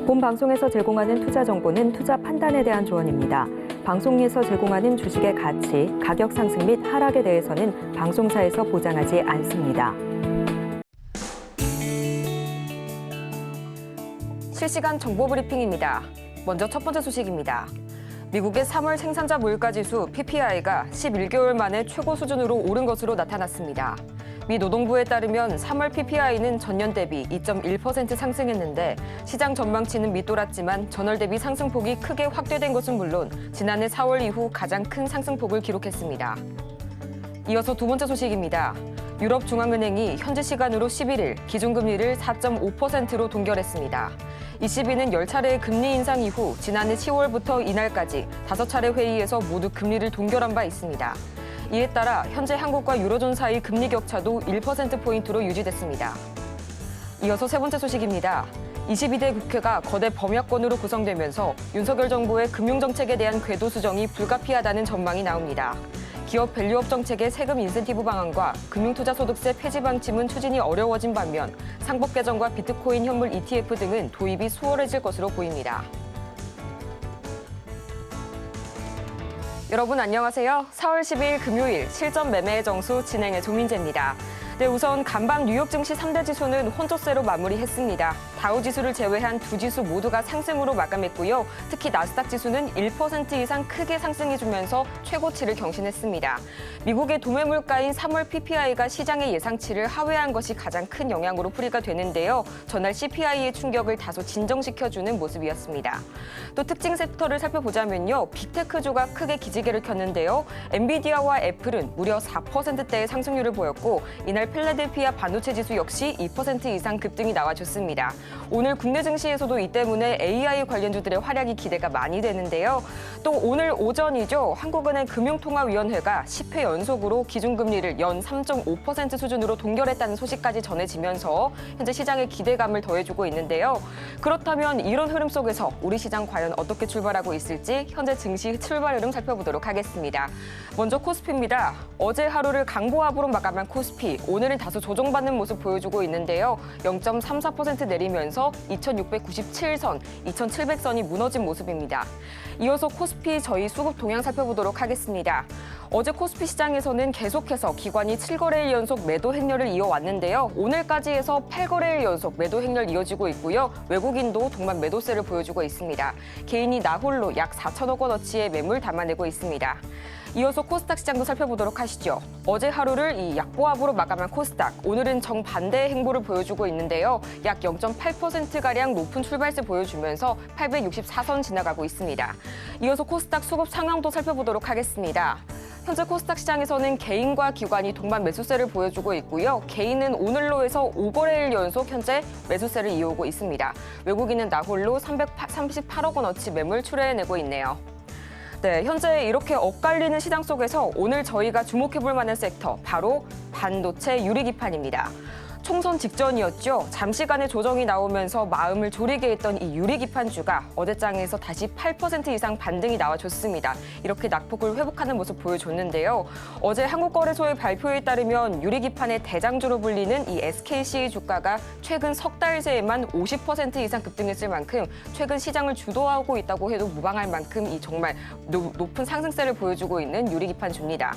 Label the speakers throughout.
Speaker 1: 본 방송에서 제공하는 투자 정보는 투자 판단에 대한 조언입니다. 방송에서 제공하는 주식의 가치, 가격 상승 및 하락에 대해서는 방송사에서 보장하지 않습니다.
Speaker 2: 실시간 정보 브리핑입니다. 먼저 첫 번째 소식입니다. 미국의 3월 생산자 물가지수 PPI가 11개월 만에 최고 수준으로 오른 것으로 나타났습니다. 미 노동부에 따르면 3월 PPI는 전년 대비 2.1% 상승했는데 시장 전망치는 밑돌았지만 전월 대비 상승폭이 크게 확대된 것은 물론 지난해 4월 이후 가장 큰 상승폭을 기록했습니다. 이어서 두 번째 소식입니다. 유럽중앙은행이 현지 시간으로 11일 기준금리를 4.5%로 동결했습니다. ECB는 10차례의 금리 인상 이후 지난해 10월부터 이날까지 5차례 회의에서 모두 금리를 동결한 바 있습니다. 이에 따라 현재 한국과 유로존 사이 금리 격차도 1%포인트로 유지됐습니다. 이어서 세 번째 소식입니다. 22대 국회가 거대 범야권으로 구성되면서 윤석열 정부의 금융정책에 대한 궤도 수정이 불가피하다는 전망이 나옵니다. 기업 밸류업 정책의 세금 인센티브 방안과 금융투자소득세 폐지 방침은 추진이 어려워진 반면 상법 개정과 비트코인 현물 ETF 등은 도입이 수월해질 것으로 보입니다. 여러분 안녕하세요. 4월 10일 금요일 실전 매매의 정수 진행의 조민재입니다. 네, 우선 간밤 뉴욕 증시 3대 지수는 혼조세로 마무리했습니다. 다우 지수를 제외한 두 지수 모두가 상승으로 마감했고요. 특히 나스닥 지수는 1% 이상 크게 상승해주면서 최고치를 경신했습니다. 미국의 도매 물가인 3월 PPI가 시장의 예상치를 하회한 것이 가장 큰 영향으로 풀이가 되는데요. 전날 CPI의 충격을 다소 진정시켜주는 모습이었습니다. 또 특징 섹터를 살펴보자면요. 빅테크주가 크게 기지개를 켰는데요. 엔비디아와 애플은 무려 4%대의 상승률을 보였고 이날 필라델피아 반도체 지수 역시 2% 이상 급등이 나와줬습니다. 오늘 국내 증시에서도 이 때문에 AI 관련주들의 활약이 기대가 많이 되는데요. 또 오늘 오전이죠. 한국은행 금융통화위원회가 10회 연속으로 기준금리를 연 3.5% 수준으로 동결했다는 소식까지 전해지면서 현재 시장의 기대감을 더해주고 있는데요. 그렇다면 이런 흐름 속에서 우리 시장 과연 어떻게 출발하고 있을지 현재 증시 출발 흐름 살펴보도록 하겠습니다. 먼저 코스피입니다. 어제 하루를 강보합으로 마감한 코스피, 오늘은 다소 조정받는 모습 보여주고 있는데요. 0.34% 내리면서 2697선, 2700선이 무너진 모습입니다. 이어서 코스피 저희 수급 동향 살펴보도록 하겠습니다. 어제 코스피 시장에서는 계속해서 기관이 7거래일 연속 매도 행렬을 이어왔는데요. 오늘까지 해서 8거래일 연속 매도 행렬 이어지고 있고요. 외국인도 동반 매도세를 보여주고 있습니다. 개인이 나홀로 약 4천억 원어치의 매물 담아내고 있습니다. 이어서 코스닥 시장도 살펴보도록 하시죠. 어제 하루를 이 약보합으로 마감한 코스닥, 오늘은 정반대의 행보를 보여주고 있는데요. 약 0.8%가량 높은 출발세 보여주면서 864선 지나가고 있습니다. 이어서 코스닥 수급 상황도 살펴보도록 하겠습니다. 현재 코스닥 시장에서는 개인과 기관이 동반 매수세를 보여주고 있고요. 개인은 오늘로 해서 5거래일 연속 현재 매수세를 이어오고 있습니다. 외국인은 나홀로 338억 원어치 매물 출회해내고 있네요. 네, 현재 이렇게 엇갈리는 시장 속에서 오늘 저희가 주목해볼 만한 섹터, 바로 반도체 유리기판입니다. 총선 직전이었죠. 잠시간의 조정이 나오면서 마음을 졸이게 했던 이 유리기판주가 어제장에서 다시 8% 이상 반등이 나와줬습니다. 이렇게 낙폭을 회복하는 모습 보여줬는데요. 어제 한국거래소의 발표에 따르면 유리기판의 대장주로 불리는 이 SKC 주가가 최근 석 달 새에만 50% 이상 급등했을 만큼 최근 시장을 주도하고 있다고 해도 무방할 만큼 이 정말 높은 상승세를 보여주고 있는 유리기판주입니다.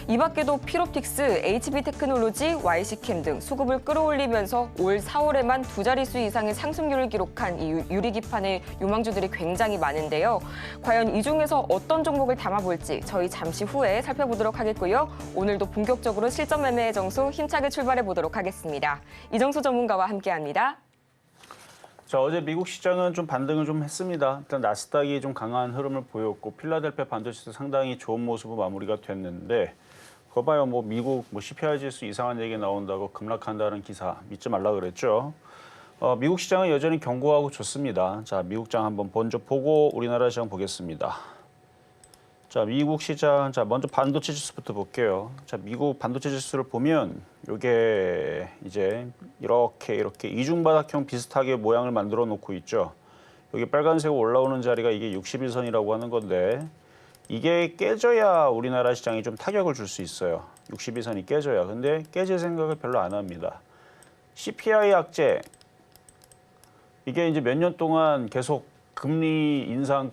Speaker 2: 이 밖에도 피롭틱스, HB테크놀로지, YC캠 등 수급을 끌어올리면서 올 4월에만 두 자릿수 이상의 상승률을 기록한 이 유리기판의 유망주들이 굉장히 많은데요. 과연 이 중에서 어떤 종목을 담아볼지 저희 잠시 후에 살펴보도록 하겠고요. 오늘도 본격적으로 실전 매매의 정수 힘차게 출발해 보도록 하겠습니다. 이정수 전문가와 함께합니다.
Speaker 3: 자, 어제 미국 시장은 좀 반등을 좀 했습니다. 일단 나스닥이 좀 강한 흐름을 보였고 필라델피아 반도체도 상당히 좋은 모습으로 마무리가 됐는데 그거 봐요. 뭐 미국 CPI 지수 이상한 얘기 나온다고 급락한다는 기사 믿지 말라 그랬죠. 미국 시장은 여전히 견고하고 좋습니다. 자, 미국장 한번 먼저 보고 우리나라 시장 보겠습니다. 자, 미국 시장, 자, 먼저 반도체 지수부터 볼게요. 자, 미국 반도체 지수를 보면 이게 이제 이렇게 이중바닥형 비슷하게 모양을 만들어 놓고 있죠. 여기 빨간색 올라오는 자리가 이게 61선이라고 하는 건데 이게 깨져야 우리나라 시장이 좀 타격을 줄 수 있어요. 62선이 깨져야. 근데 깨질 생각을 별로 안 합니다. CPI 악재, 이게 이제 몇 년 동안 계속 금리 인상,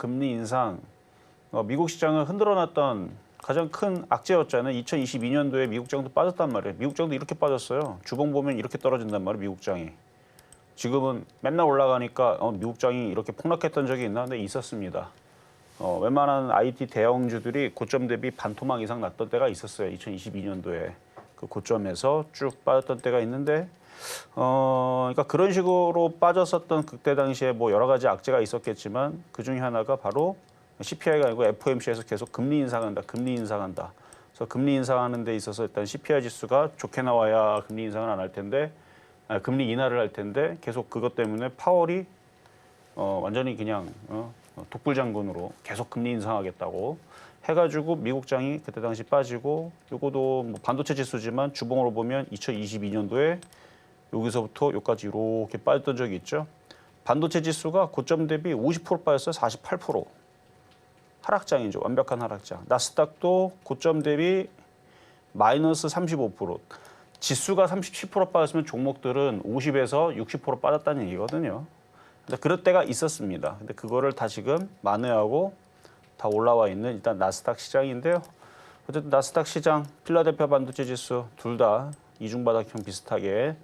Speaker 3: 미국 시장을 흔들어놨던 가장 큰 악재였잖아요. 2022년도에 미국장도 빠졌단 말이에요. 미국장도 이렇게 빠졌어요. 주봉 보면 이렇게 떨어진단 말이에요. 미국장이. 지금은 맨날 올라가니까 미국장이 이렇게 폭락했던 적이 있나? 네, 있었습니다. 웬만한 IT 대형주들이 고점 대비 반토막 이상 났던 때가 있었어요. 2022년도에. 그 고점에서 쭉 빠졌던 때가 있는데 그러니까 그런 식으로 빠졌었던 그때 당시에 뭐 여러 가지 악재가 있었겠지만 그 중에 하나가 바로 CPI가 아니고 FOMC에서 계속 금리 인상한다. 그래서 금리 인상하는 데 있어서 일단 CPI 지수가 좋게 나와야 금리 인상을 안 할 텐데 금리 인하를 할 텐데 계속 그것 때문에 파월이 완전히 그냥 독불장군으로 계속 금리 인상하겠다고 해가지고 미국장이 그때 당시 빠지고 요거도 뭐 반도체 지수지만 주봉으로 보면 2022년도에 여기서부터 여기까지 이렇게 빠졌던 적이 있죠. 반도체 지수가 고점 대비 50% 빠졌어요. 48%. 하락장이죠. 완벽한 하락장. 나스닥도 고점 대비 마이너스 35%. 지수가 37% 빠졌으면 종목들은 50에서 60% 빠졌다는 얘기거든요. 근데 그럴 때가 있었습니다. 근데 그거를 다 지금 만회하고 다 올라와 있는 일단 나스닥 시장인데요. 어쨌든 나스닥 시장, 필라델피아 반도체 지수 둘 다 이중바닥형 비슷하게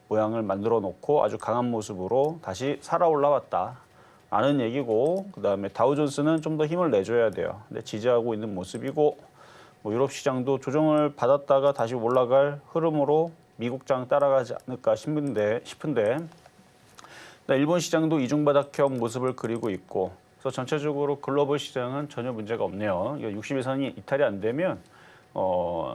Speaker 3: 모양을 만들어 놓고 아주 강한 모습으로 다시 살아 올라왔다라는 얘기고, 그다음에 다우존스는 좀 더 힘을 내줘야 돼요. 근데 지지하고 있는 모습이고, 뭐 유럽 시장도 조정을 받았다가 다시 올라갈 흐름으로 미국장 따라가지 않을까 싶은데 일본 시장도 이중바닥형 모습을 그리고 있고, 그래서 전체적으로 글로벌 시장은 전혀 문제가 없네요. 60일 선이 이탈이 안 되면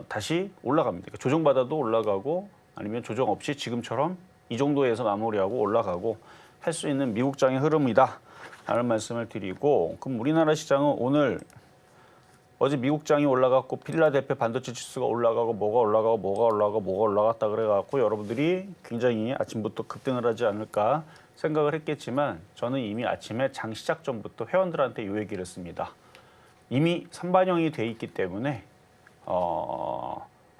Speaker 3: 다시 올라갑니다. 그러니까 조정받아도 올라가고 아니면 조정 없이 지금처럼 이 정도에서 마무리하고 올라가고 할 수 있는 미국장의 흐름이다 라는 말씀을 드리고, 그럼 우리나라 시장은 오늘 어제 미국장이 올라갔고 필라델피아 반도체 지수가 올라가고 뭐가 올라갔다 그래갖고 여러분들이 굉장히 아침부터 급등을 하지 않을까 생각을 했겠지만, 저는 이미 아침에 장 시작 전부터 회원들한테 이 얘기를 했습니다. 이미 선반영이 돼 있기 때문에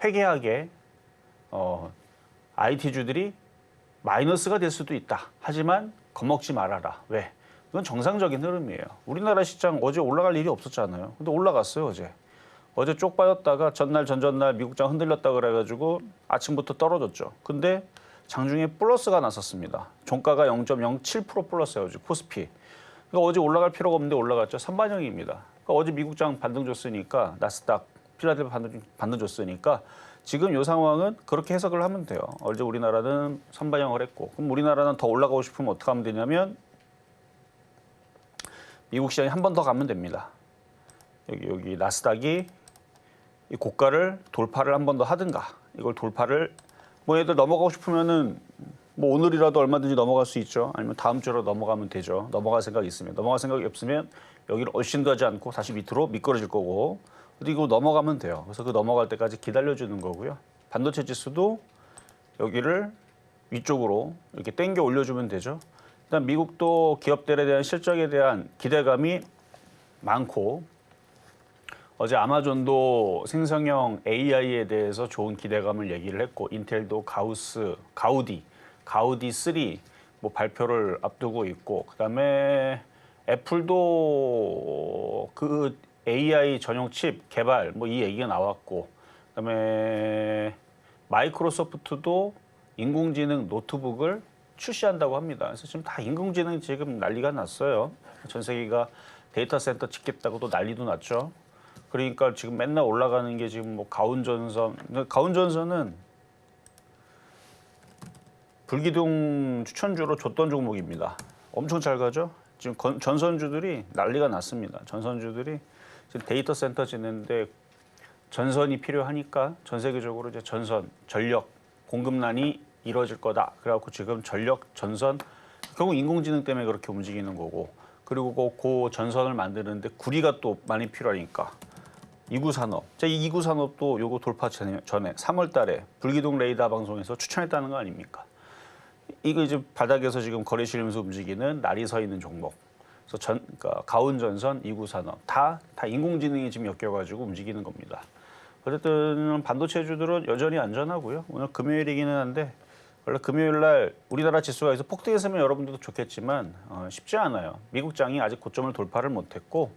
Speaker 3: 회개하게 IT주들이 마이너스가 될 수도 있다. 하지만 겁먹지 말아라. 왜? 이건 정상적인 흐름이에요. 우리나라 시장 어제 올라갈 일이 없었잖아요. 근데 올라갔어요, 어제. 어제 쪽 빠졌다가 전날, 전전날 미국장 흔들렸다 그래가지고 아침부터 떨어졌죠. 근데 장중에 플러스가 났었습니다. 종가가 0.07% 플러스예요, 어제 코스피. 그러니까 어제 올라갈 필요가 없는데 올라갔죠. 선반영입니다. 그러니까 어제 미국장 반등 줬으니까, 나스닥, 필라델피아 반등 줬으니까 지금 이 상황은 그렇게 해석을 하면 돼요. 어제 우리나라는 선반영을 했고, 그럼 우리나라는 더 올라가고 싶으면 어떻게 하면 되냐면 미국 시장이 한 번 더 가면 됩니다. 여기 나스닥이 이 고가를 돌파를 한 번 더 하든가, 이걸 돌파를 뭐 얘들 넘어가고 싶으면은 뭐 오늘이라도 얼마든지 넘어갈 수 있죠. 아니면 다음 주로 넘어가면 되죠. 넘어갈 생각이 있으면. 넘어갈 생각이 없으면 여기를 얼씬도 하지 않고 다시 밑으로 미끄러질 거고, 그리고 넘어가면 돼요. 그래서 그 넘어갈 때까지 기다려주는 거고요. 반도체 지수도 여기를 위쪽으로 이렇게 당겨 올려주면 되죠. 일단 미국도 기업들에 대한 실적에 대한 기대감이 많고, 어제 아마존도 생성형 AI에 대해서 좋은 기대감을 얘기를 했고, 인텔도 가우디 3 뭐 발표를 앞두고 있고, 그다음에 애플도 그 AI 전용 칩 개발 뭐 이 얘기가 나왔고, 그다음에 마이크로소프트도 인공지능 노트북을 출시한다고 합니다. 그래서 지금 다 인공지능 지금 난리가 났어요. 전 세계가 데이터 센터 짓겠다고 또 난리도 났죠. 그러니까 지금 맨날 올라가는 게 지금 뭐 가운전선은 불기둥 추천주로 줬던 종목입니다. 엄청 잘 가죠. 지금 전선주들이 난리가 났습니다. 전선주들이 지금 데이터 센터 짓는데 전선이 필요하니까 전 세계적으로 이제 전력 공급난이 이루어질 거다. 그래갖고 지금 전선 결국 인공지능 때문에 그렇게 움직이는 거고, 그리고 그 전선을 만드는데 구리가 또 많이 필요하니까 이구산업. 이 이구산업도 요거 돌파 전에 3월 달에 불기둥 레이더 방송에서 추천했다는 거 아닙니까? 이거 이제 바닥에서 지금 거래 실면서 움직이는 날이 서 있는 종목. 그래서 그러니까 가운전선, 이구산업 다 인공지능이 지금 엮여가지고 움직이는 겁니다. 어쨌든 반도체주들은 여전히 안전하고요. 오늘 금요일이기는 한데 원래 금요일 날 우리나라 지수가 여기서 폭등했으면 여러분들도 좋겠지만 쉽지 않아요. 미국장이 아직 고점을 돌파를 못했고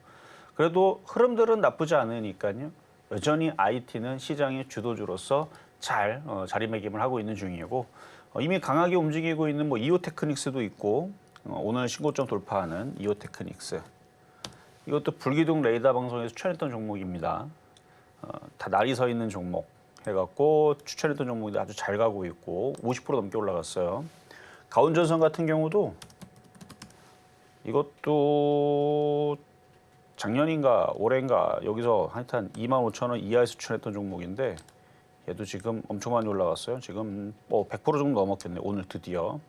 Speaker 3: 그래도 흐름들은 나쁘지 않으니까요. 여전히 IT는 시장의 주도주로서 잘 자리매김을 하고 있는 중이고 이미 강하게 움직이고 있는 뭐 이오테크닉스도 있고 오늘 신고점 돌파하는 이오테크닉스 이것도 불기둥 레이더 방송에서 추천했던 종목입니다. 다 날이 서 있는 종목 해갖고 추천했던 종목이 아주 잘 가고 있고 50% 넘게 올라갔어요. 가온전선 같은 경우도 이것도 작년인가 올해인가 여기서 하여튼 25,000원 이하에서 추천했던 종목인데 얘도 지금 엄청 많이 올라갔어요. 지금 뭐 100% 정도 넘었겠네. 오늘 드디어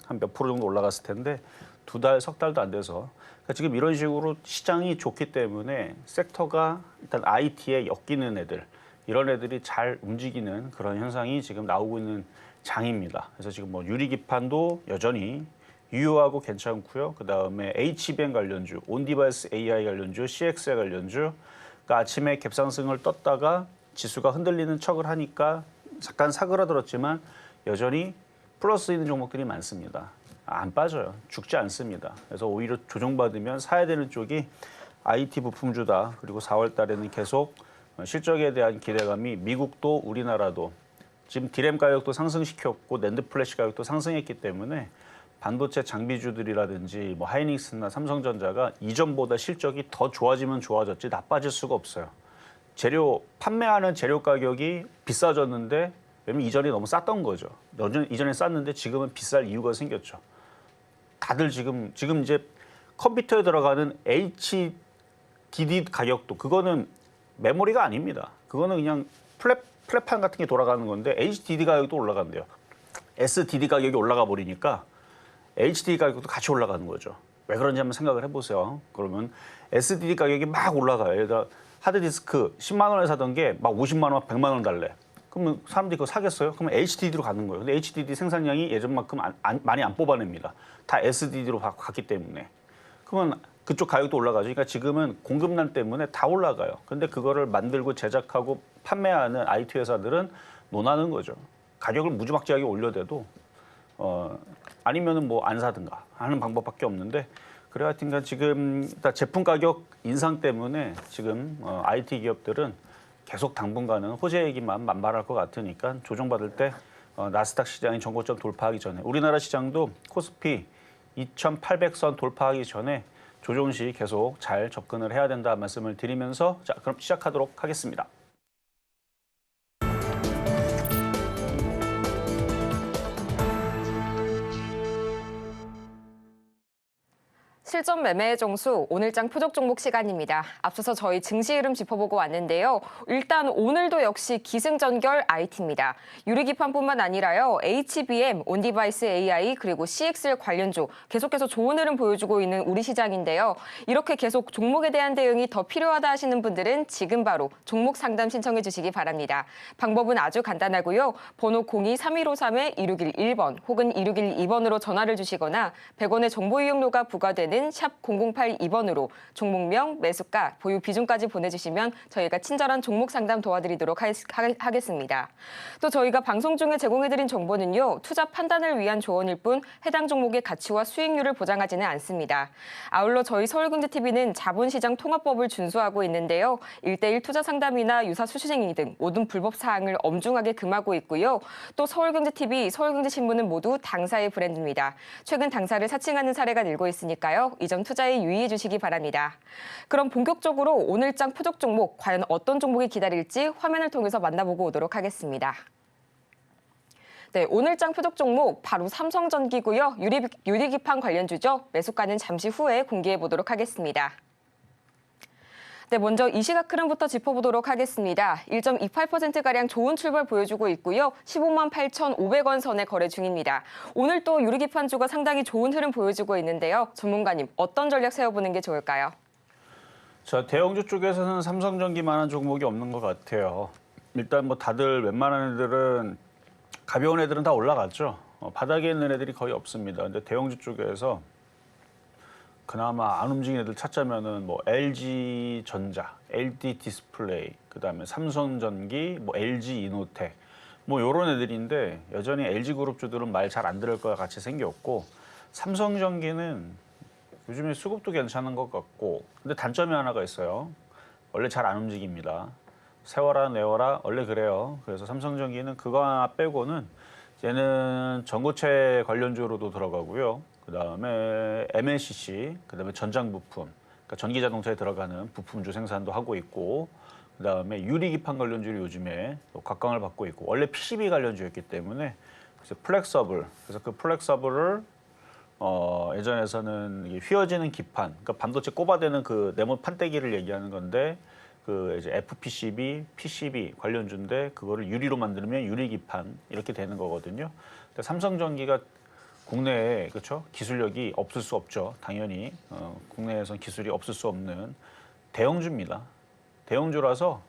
Speaker 3: 한 몇 프로 정도 올라갔을 텐데 두 달, 석 달도 안 돼서 그러니까 지금 이런 식으로 시장이 좋기 때문에 섹터가 일단 IT에 엮이는 애들 이런 애들이 잘 움직이는 그런 현상이 지금 나오고 있는 장입니다. 그래서 지금 뭐 유리기판도 여전히 유효하고 괜찮고요. 그 다음에 HBM 관련주, 온디바이스 AI 관련주, CXL 관련주. 그러니까 아침에 갭상승을 떴다가 지수가 흔들리는 척을 하니까 잠깐 사그라들었지만 여전히 플러스 있는 종목들이 많습니다. 안 빠져요. 죽지 않습니다. 그래서 오히려 조정받으면 사야 되는 쪽이 IT 부품주다. 그리고 4월 달에는 계속 실적에 대한 기대감이 미국도 우리나라도 지금 디램 가격도 상승시켰고 낸드 플래시 가격도 상승했기 때문에 반도체 장비주들이라든지 뭐 하이닉스나 삼성전자가 이전보다 실적이 더 좋아지면 좋아졌지 나빠질 수가 없어요. 판매하는 재료 가격이 비싸졌는데 왜냐면 이전에 너무 쌌던 거죠. 이전에 쌌는데 지금은 비쌀 이유가 생겼죠. 다들 지금 이제 컴퓨터에 들어가는 HDD 가격도 그거는 메모리가 아닙니다. 그거는 그냥 플랫판 같은 게 돌아가는 건데 HDD 가격도 올라간대요. SDD 가격이 올라가 버리니까 HDD 가격도 같이 올라가는 거죠. 왜 그런지 한번 생각을 해보세요. 그러면 SDD 가격이 막 올라가요. 얘가 하드디스크 10만 원에 사던 게 막 50만 원, 100만 원 달래. 그러면 사람들이 그거 사겠어요? 그러면 HDD로 가는 거예요. 근데 HDD 생산량이 예전만큼 많이 안 뽑아냅니다. 다 SDD로 갔기 때문에. 그러면 그쪽 가격도 올라가죠. 그러니까 지금은 공급난 때문에 다 올라가요. 근데 그거를 만들고 제작하고 판매하는 IT 회사들은 논하는 거죠. 가격을 무지막지하게 올려대도 아니면은 뭐 안 사든가 하는 방법밖에 없는데 그래 하여튼간 지금 일단 제품 가격 인상 때문에 지금 IT 기업들은 계속 당분간은 호재 얘기만 만발할 것 같으니까 조정받을 때 나스닥 시장이 전고점 돌파하기 전에 우리나라 시장도 코스피 2,800선 돌파하기 전에 조정 시 계속 잘 접근을 해야 된다 말씀을 드리면서 자 그럼 시작하도록 하겠습니다.
Speaker 2: 실전 매매의 정수 오늘장 표적 종목 시간입니다. 앞서서 저희 증시 흐름 짚어보고 왔는데요. 일단 오늘도 역시 기승전결 IT입니다. 유리기판뿐만 아니라요. HBM, 온디바이스 AI 그리고 CXL 관련주 계속해서 좋은 흐름 보여주고 있는 우리 시장인데요. 이렇게 계속 종목에 대한 대응이 더 필요하다 하시는 분들은 지금 바로 종목 상담 신청해 주시기 바랍니다. 방법은 아주 간단하고요. 번호 02-3153-2611번 혹은 2612번으로 전화를 주시거나 100원의 정보 이용료가 부과되는 샵 0082번으로 종목명, 매수가, 보유 비중까지 보내주시면 저희가 친절한 종목 상담 도와드리도록 하겠습니다. 또 저희가 방송 중에 제공해드린 정보는요. 투자 판단을 위한 조언일 뿐 해당 종목의 가치와 수익률을 보장하지는 않습니다. 아울러 저희 서울경제TV는 자본시장 통합법을 준수하고 있는데요. 1:1 투자 상담이나 유사 수수행위 등 모든 불법 사항을 엄중하게 금하고 있고요. 또 서울경제TV, 서울경제신문은 모두 당사의 브랜드입니다. 최근 당사를 사칭하는 사례가 늘고 있으니까요. 이 점 투자에 유의해 주시기 바랍니다. 그럼 본격적으로 오늘장 표적 종목 과연 어떤 종목이 기다릴지 화면을 통해서 만나보고 오도록 하겠습니다. 네, 오늘장 표적 종목 바로 삼성전기고요. 유리기판 관련주죠. 매수가는 잠시 후에 공개해 보도록 하겠습니다. 네, 먼저 이 시각 흐름부터 짚어보도록 하겠습니다. 1.28%가량 좋은 출발 보여주고 있고요. 15만 8,500원 선에 거래 중입니다. 오늘 또 유리기판주가 상당히 좋은 흐름 보여주고 있는데요. 전문가님, 어떤 전략 세워보는 게 좋을까요?
Speaker 3: 자, 대형주 쪽에서는 삼성전기만한 종목이 없는 것 같아요. 일단 뭐 다들 웬만한 애들은 가벼운 애들은 다 올라갔죠. 바닥에 있는 애들이 거의 없습니다. 근데 대형주 쪽에서 그나마 안 움직이는 애들 찾자면은 뭐 LG전자, LD 디스플레이, 그다음에 삼성전기, 뭐 LG 이노텍 뭐 이런 애들인데 여전히 LG그룹주들은 말 잘 안 들을 거와 같이 생겼고 삼성전기는 요즘에 수급도 괜찮은 것 같고 근데 단점이 하나가 있어요. 원래 잘 안 움직입니다. 세워라 내워라 원래 그래요. 그래서 삼성전기는 그거 하나 빼고는 얘는 전고체 관련주로도 들어가고요. 그다음에 MLCC, 그다음에 전장 부품, 그러니까 전기 자동차에 들어가는 부품주 생산도 하고 있고, 그다음에 유리기판 관련주를 요즘에 또 각광을 받고 있고, 원래 PCB 관련주였기 때문에 그래서 플렉서블, 그래서 그 플렉서블을 예전에서는 이게 휘어지는 기판, 그러니까 반도체 꼽아대는 그 네모 판때기를 얘기하는 건데. 그 이제 FPCB, PCB 관련주인데 그거를 유리로 만들면 유리기판 이렇게 되는 거거든요. 근데 삼성전기가 국내에 그렇죠 기술력이 없을 수 없죠. 당연히 국내에선 기술이 없을 수 없는 대형주입니다. 대형주라서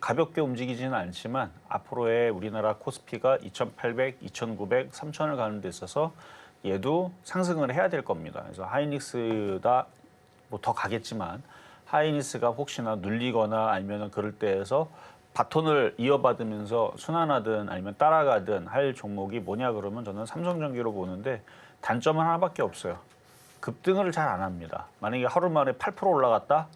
Speaker 3: 가볍게 움직이지는 않지만 앞으로의 우리나라 코스피가 2,800, 2,900, 3,000을 가는 데 있어서 얘도 상승을 해야 될 겁니다. 그래서 하이닉스다 뭐 더 가겠지만. 하이닉스가 혹시나 눌리거나 아니면 그럴 때에서 바톤을 이어받으면서 순환하든 아니면 따라가든 할 종목이 뭐냐 그러면 저는 삼성전기로 보는데 단점은 하나밖에 없어요. 급등을 잘 안 합니다. 만약에 하루 만에 8% 올라갔다?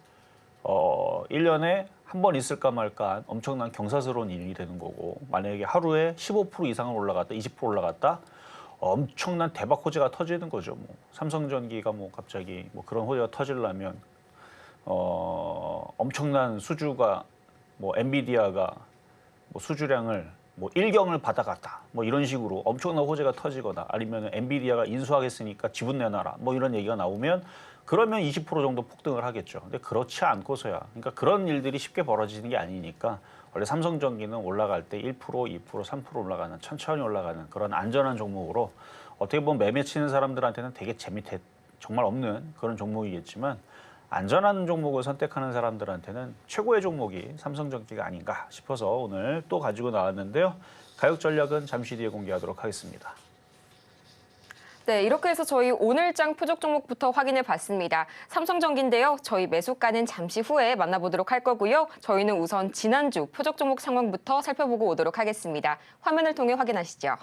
Speaker 3: 1년에 한 번 있을까 말까 엄청난 경사스러운 일이 되는 거고 만약에 하루에 15% 이상을 올라갔다, 20% 올라갔다? 엄청난 대박 호재가 터지는 거죠. 뭐. 삼성전기가 뭐 갑자기 뭐 그런 호재가 터지려면 엄청난 수주가 뭐 엔비디아가 뭐 수주량을 뭐 1경을 받아갔다 뭐 이런 식으로 엄청난 호재가 터지거나 아니면 엔비디아가 인수하겠으니까 지분 내놔라 뭐 이런 얘기가 나오면 그러면 20% 정도 폭등을 하겠죠. 근데 그렇지 않고서야 그러니까 그런 일들이 쉽게 벌어지는 게 아니니까 원래 삼성전기는 올라갈 때 1%, 2%, 3% 올라가는 천천히 올라가는 그런 안전한 종목으로 어떻게 보면 매매 치는 사람들한테는 되게 재미있 정말 없는 그런 종목이겠지만 안전한 종목을 선택하는 사람들한테는 최고의 종목이 삼성전기가 아닌가 싶어서 오늘 또 가지고 나왔는데요. 가격 전략은 잠시 뒤에 공개하도록 하겠습니다.
Speaker 2: 네, 이렇게 해서 저희 오늘장 표적 종목부터 확인해 봤습니다. 삼성전기인데요. 저희 매수가는 잠시 후에 만나보도록 할 거고요. 저희는 우선 지난주 표적 종목 상황부터 살펴보고 오도록 하겠습니다. 화면을 통해 확인하시죠.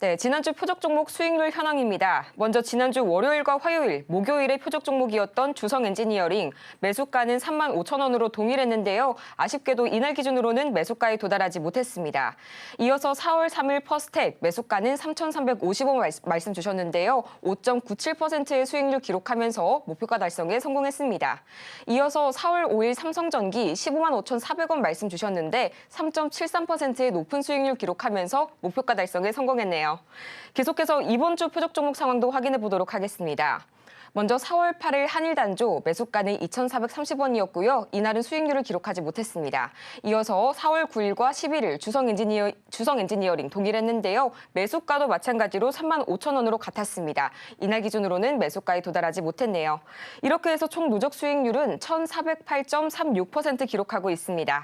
Speaker 2: 네, 지난주 표적 종목 수익률 현황입니다. 먼저 지난주 월요일과 화요일, 목요일의 표적 종목이었던 주성 엔지니어링 매수가는 35,000원으로 동일했는데요. 아쉽게도 이날 기준으로는 매수가에 도달하지 못했습니다. 이어서 4월 3일 퍼스텍 매수가는 3,350원 말씀 주셨는데요. 5.97%의 수익률 기록하면서 목표가 달성에 성공했습니다. 이어서 4월 5일 삼성전기 15만 5,400원 말씀 주셨는데 3.73%의 높은 수익률 기록하면서 목표가 달성에 성공했네요. 계속해서 이번 주 표적 종목 상황도 확인해 보도록 하겠습니다. 먼저 4월 8일 한일단조 매수가는 2,430원이었고요. 이날은 수익률을 기록하지 못했습니다. 이어서 4월 9일과 11일 주성 엔지니어링 동일했는데요. 매수가도 마찬가지로 35,000원으로 같았습니다. 이날 기준으로는 매수가에 도달하지 못했네요. 이렇게 해서 총 누적 수익률은 1,408.36% 기록하고 있습니다.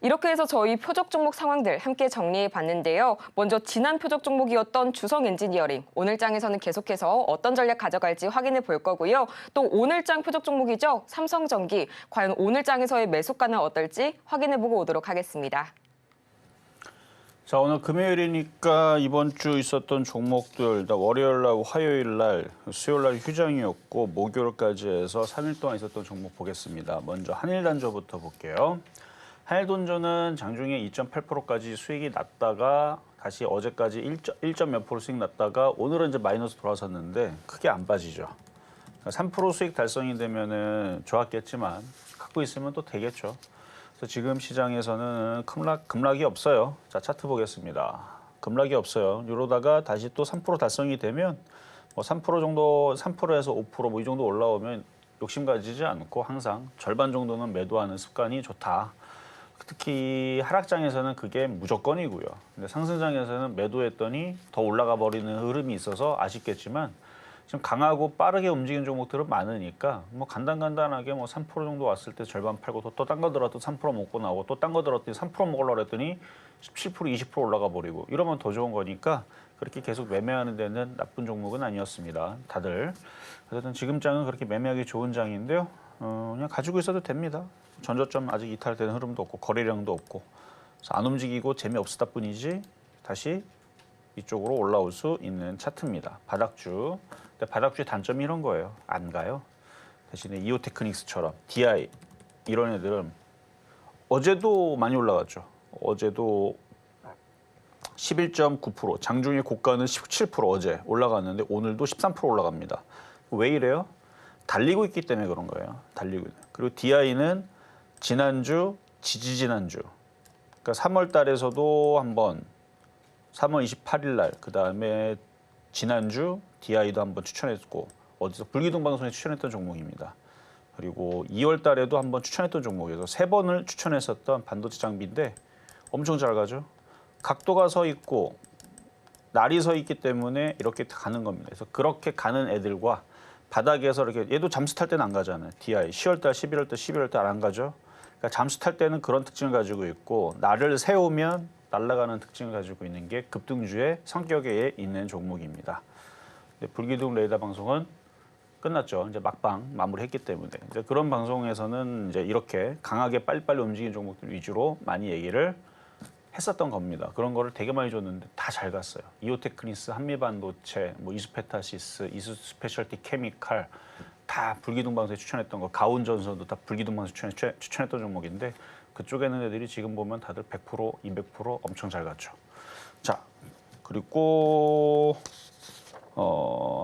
Speaker 2: 이렇게 해서 저희 표적 종목 상황들 함께 정리해 봤는데요. 먼저 지난 표적 종목이었던 주성 엔지니어링, 오늘장에서는 계속해서 어떤 전략 가져갈지 확인해 볼 거고요. 또 오늘장 표적 종목이죠. 삼성전기, 과연 오늘장에서의 매수가는 어떨지 확인해 보고 오도록 하겠습니다.
Speaker 3: 자, 오늘 금요일이니까 이번 주 있었던 종목들 월요일 날, 화요일 날, 수요일 날 휴장이었고 목요일까지 해서 3일 동안 있었던 종목 보겠습니다. 먼저 한일단조부터 볼게요. 한일돈조는 장중에 2.8%까지 수익이 났다가 다시 어제까지 1점 몇 프로 수익 났다가 오늘은 이제 마이너스 돌아섰는데 크게 안 빠지죠. 3% 수익 달성이 되면은 좋았겠지만 갖고 있으면 또 되겠죠. 그래서 지금 시장에서는 급락이 없어요. 자, 차트 보겠습니다. 급락이 없어요. 이러다가 다시 또 3% 달성이 되면 뭐 3% 정도, 3%에서 5% 뭐 이 정도 올라오면 욕심 가지지 않고 항상 절반 정도는 매도하는 습관이 좋다. 특히 하락장에서는 그게 무조건이고요. 근데 상승장에서는 매도했더니 더 올라가 버리는 흐름이 있어서 아쉽겠지만 지금 강하고 빠르게 움직이는 종목들은 많으니까 뭐 간단하게 뭐 3% 정도 왔을 때 절반 팔고 또 딴 거 들어도 3% 먹고 나오고 또 딴 거 들었더니 3% 먹으려고 했더니 17%, 20% 올라가 버리고 이러면 더 좋은 거니까 그렇게 계속 매매하는 데는 나쁜 종목은 아니었습니다. 다들. 어쨌든 지금 장은 그렇게 매매하기 좋은 장인데요. 그냥 가지고 있어도 됩니다. 전저점 아직 이탈되는 흐름도 없고 거래량도 없고 그래서 안 움직이고 재미없었다 뿐이지 다시 이쪽으로 올라올 수 있는 차트입니다. 바닥주. 근데 바닥주의 단점이 이런 거예요. 안 가요. 대신에 이오테크닉스처럼 DI 이런 애들은 어제도 많이 올라갔죠. 어제도 11.9%, 장중에 고가는 17% 어제 올라갔는데 오늘도 13% 올라갑니다. 왜 이래요? 달리고 있기 때문에 그런 거예요. 달리고 있는. 그리고 DI는 지난주, 지지지난주, 그러니까 3월 달에서도 한번 3월 28일 날, 그 다음에 지난주 DI도 한번 추천했고 어디서 불기둥 방송에 추천했던 종목입니다. 그리고 2월 달에도 한번 추천했던 종목이어서 3번을 추천했었던 반도체 장비인데 엄청 잘 가죠. 각도가 서 있고 날이 서 있기 때문에 이렇게 가는 겁니다. 그래서 그렇게 가는 애들과 바닥에서 이렇게 얘도 잠수 탈 때는 안 가잖아요. DI 10월 달, 11월 달, 12월 달 안 가죠. 그러니까 잠수 탈 때는 그런 특징을 가지고 있고 날을 세우면 날아가는 특징을 가지고 있는 게 급등주의 성격에 있는 종목입니다. 불기둥 레이더 방송은 끝났죠. 이제 막방 마무리했기 때문에 이제 그런 방송에서는 이제 이렇게 강하게 빨리빨리 움직이는 종목들 위주로 많이 얘기를 했었던 겁니다. 그런 거를 되게 많이 줬는데 다 잘 갔어요. 이오테크니스, 한미반도체, 뭐 이수페타시스, 이수스페셜티 케미칼 다 불기둥 방송에 추천했던 거, 가온전선도 다 불기둥 방송에 추천했던 종목인데 그쪽에는 애들이 지금 보면 다들 100%, 200% 엄청 잘 갔죠. 자, 그리고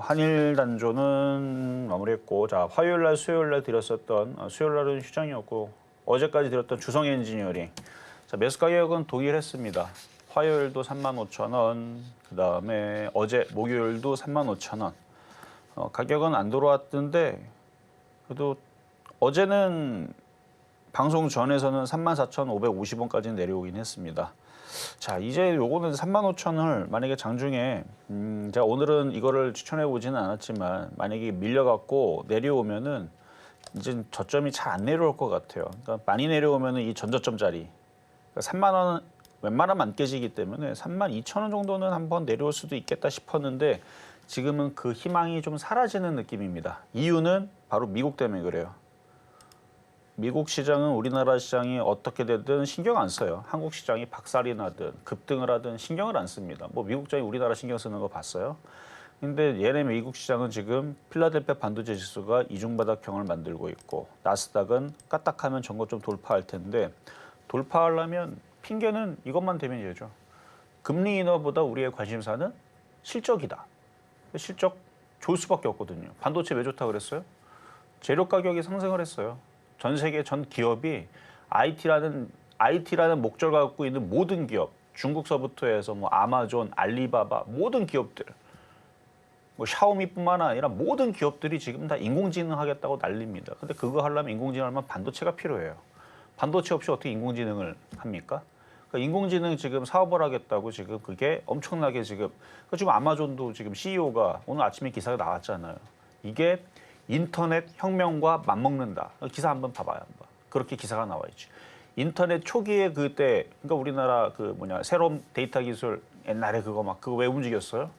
Speaker 3: 한일 단조는 마무리했고, 자 화요일 날, 수요일 날 드렸었던 수요일 날은 휴장이었고 어제까지 드렸던 주성 엔지니어링. 자, 매수 가격은 동일했습니다. 화요일도 35,000원, 그 다음에 어제 목요일도 35,000원. 가격은 안 들어왔던데 그래도 어제는 방송 전에서는 34,550원까지 내려오긴 했습니다. 자, 이제 요거는 35,000원을 만약에 장중에 제가 오늘은 이거를 추천해 보지는 않았지만 만약에 밀려갖고 내려오면은 이제 저점이 잘 안 내려올 것 같아요. 그러니까 많이 내려오면은 이 전저점짜리 3만 원 웬만하면 안 깨지기 때문에 32,000원 정도는 한번 내려올 수도 있겠다 싶었는데 지금은 그 희망이 좀 사라지는 느낌입니다. 이유는 바로 미국 때문에 그래요. 미국 시장은 우리나라 시장이 어떻게 되든 신경 안 써요. 한국 시장이 박살이 나든 급등을 하든 신경을 안 씁니다. 뭐 미국 시장이 우리나라 신경 쓰는 거 봤어요? 근데 얘네 미국 시장은 지금 필라델피아 반도체 지수가 이중바닥형을 만들고 있고 나스닥은 까딱하면 전고점 돌파할 텐데 돌파하려면 핑계는 이것만 되면 되죠. 금리 인하보다 우리의 관심사는 실적이다. 실적 좋을 수밖에 없거든요. 반도체 왜 좋다 그랬어요? 재료 가격이 상승을 했어요. 전 세계 전 기업이 IT라는 목적을 갖고 있는 모든 기업, 중국서부터 해서 뭐 아마존, 알리바바 모든 기업들, 뭐 샤오미뿐만 아니라 모든 기업들이 지금 다 인공지능 하겠다고 난립니다. 근데 그거 하려면 인공지능 하려면 반도체가 필요해요. 반도체 없이 어떻게 인공지능을 합니까? 그러니까 인공지능 지금 사업을 하겠다고 지금 그게 엄청나게 지금 아마존도 지금 CEO가 오늘 아침에 기사가 나왔잖아요. 이게 인터넷 혁명과 맞먹는다. 기사 한번 봐봐요. 한번. 그렇게 기사가 나와 있지. 인터넷 초기에 그때 그러니까 우리나라 새로운 데이터 기술 옛날에 그거 왜 움직였어요?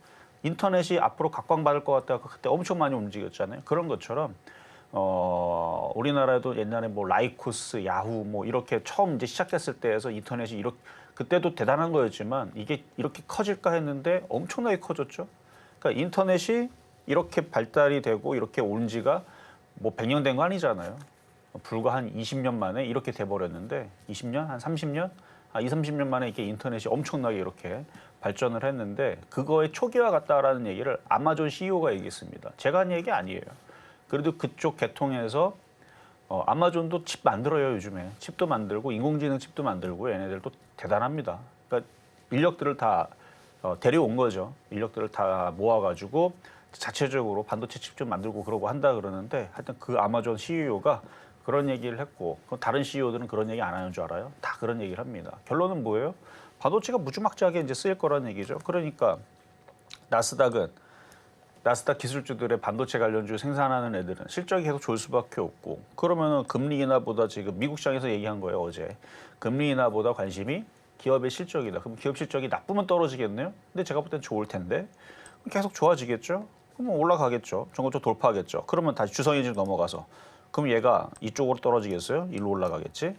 Speaker 3: 인터넷이 앞으로 각광받을 것 같다고 그때 엄청 많이 움직였잖아요. 그런 것처럼 우리나라도 옛날에 뭐 라이코스, 야후 뭐 이렇게 처음 이제 시작됐을 때에서 인터넷이 이렇게 그때도 대단한 거였지만 이게 이렇게 커질까 했는데 엄청나게 커졌죠. 그러니까 인터넷이 이렇게 발달이 되고 이렇게 온 지가 뭐 100년 된 거 아니잖아요. 불과 한 20년 만에 이렇게 돼버렸는데 20년? 한 30년? 30년 만에 이렇게 인터넷이 엄청나게 이렇게 발전을 했는데 그거의 초기화 같다라는 얘기를 아마존 CEO가 얘기했습니다. 제가 한 얘기 아니에요. 그래도 그쪽 계통에서 아마존도 칩 만들어요. 요즘에 칩도 만들고 인공지능 칩도 만들고 얘네들도 대단합니다. 그러니까 인력들을 다 데려온 거죠. 인력들을 다 모아가지고 자체적으로 반도체 칩 좀 만들고 그러고 한다 그러는데 하여튼 그 아마존 CEO가 그런 얘기를 했고 다른 CEO들은 그런 얘기 안 하는 줄 알아요? 다 그런 얘기를 합니다. 결론은 뭐예요? 반도체가 무지막지하게 이제 쓰일 거라는 얘기죠. 그러니까 나스닥 기술주들의 반도체 관련주 생산하는 애들은 실적이 계속 좋을 수밖에 없고 그러면은 금리 인하보다 지금 미국 시장에서 얘기한 거예요. 어제 금리 인하보다 관심이 기업의 실적이다. 그럼 기업 실적이 나쁘면 떨어지겠네요. 근데 제가 볼 땐 좋을 텐데 계속 좋아지겠죠. 그러면 올라가겠죠. 전고점 돌파하겠죠. 그러면 다시 주성엔진 넘어가서 그럼 얘가 이쪽으로 떨어지겠어요? 일로 올라가겠지?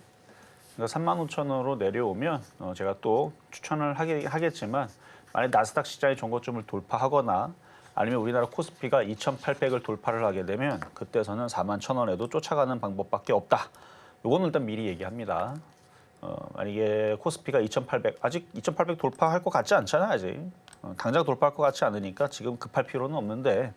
Speaker 3: 그러니까 35,000원으로 내려오면 제가 또 추천을 하겠지만 만약 나스닥 시장의 정고점을 돌파하거나 아니면 우리나라 코스피가 2,800을 돌파를 하게 되면 그때서는 41,000원에도 쫓아가는 방법밖에 없다. 이거는 일단 미리 얘기합니다. 만약에 코스피가 2,800 아직 2,800 돌파할 것 같지 않잖아요. 아직 당장 돌파할 것 같지 않으니까 지금 급할 필요는 없는데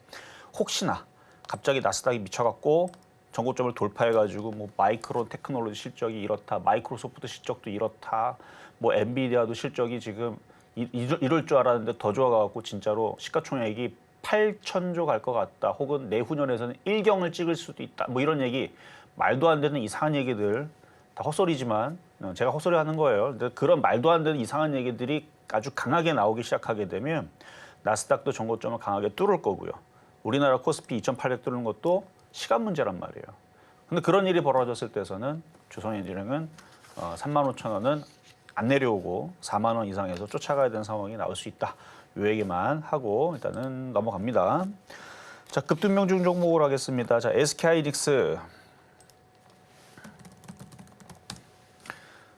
Speaker 3: 혹시나 갑자기 나스닥이 미쳐갖고 정고점을 돌파해가지고 뭐 마이크론 테크놀로지 실적이 이렇다, 마이크로소프트 실적도 이렇다, 뭐 엔비디아도 실적이 지금 이럴 줄 알았는데 더 좋아가지고 진짜로 시가총액이 8,000조 갈 것 같다, 혹은 내후년에서는 1경을 찍을 수도 있다, 뭐 이런 얘기, 말도 안 되는 이상한 얘기들 다 헛소리지만 제가 헛소리 하는 거예요. 근데 그런 말도 안 되는 이상한 얘기들이 아주 강하게 나오기 시작하게 되면 나스닥도 정고점을 강하게 뚫을 거고요. 우리나라 코스피 2,800 뚫는 것도 시간 문제란 말이에요. 근데 그런 일이 벌어졌을 때서는 주성엔지능은 35,000원은 안 내려오고 4만 원 이상에서 쫓아가야 되는 상황이 나올 수 있다. 요 얘기만 하고 일단은 넘어갑니다. 자, 급등명중 종목으로 하겠습니다. 자, SK하이닉스.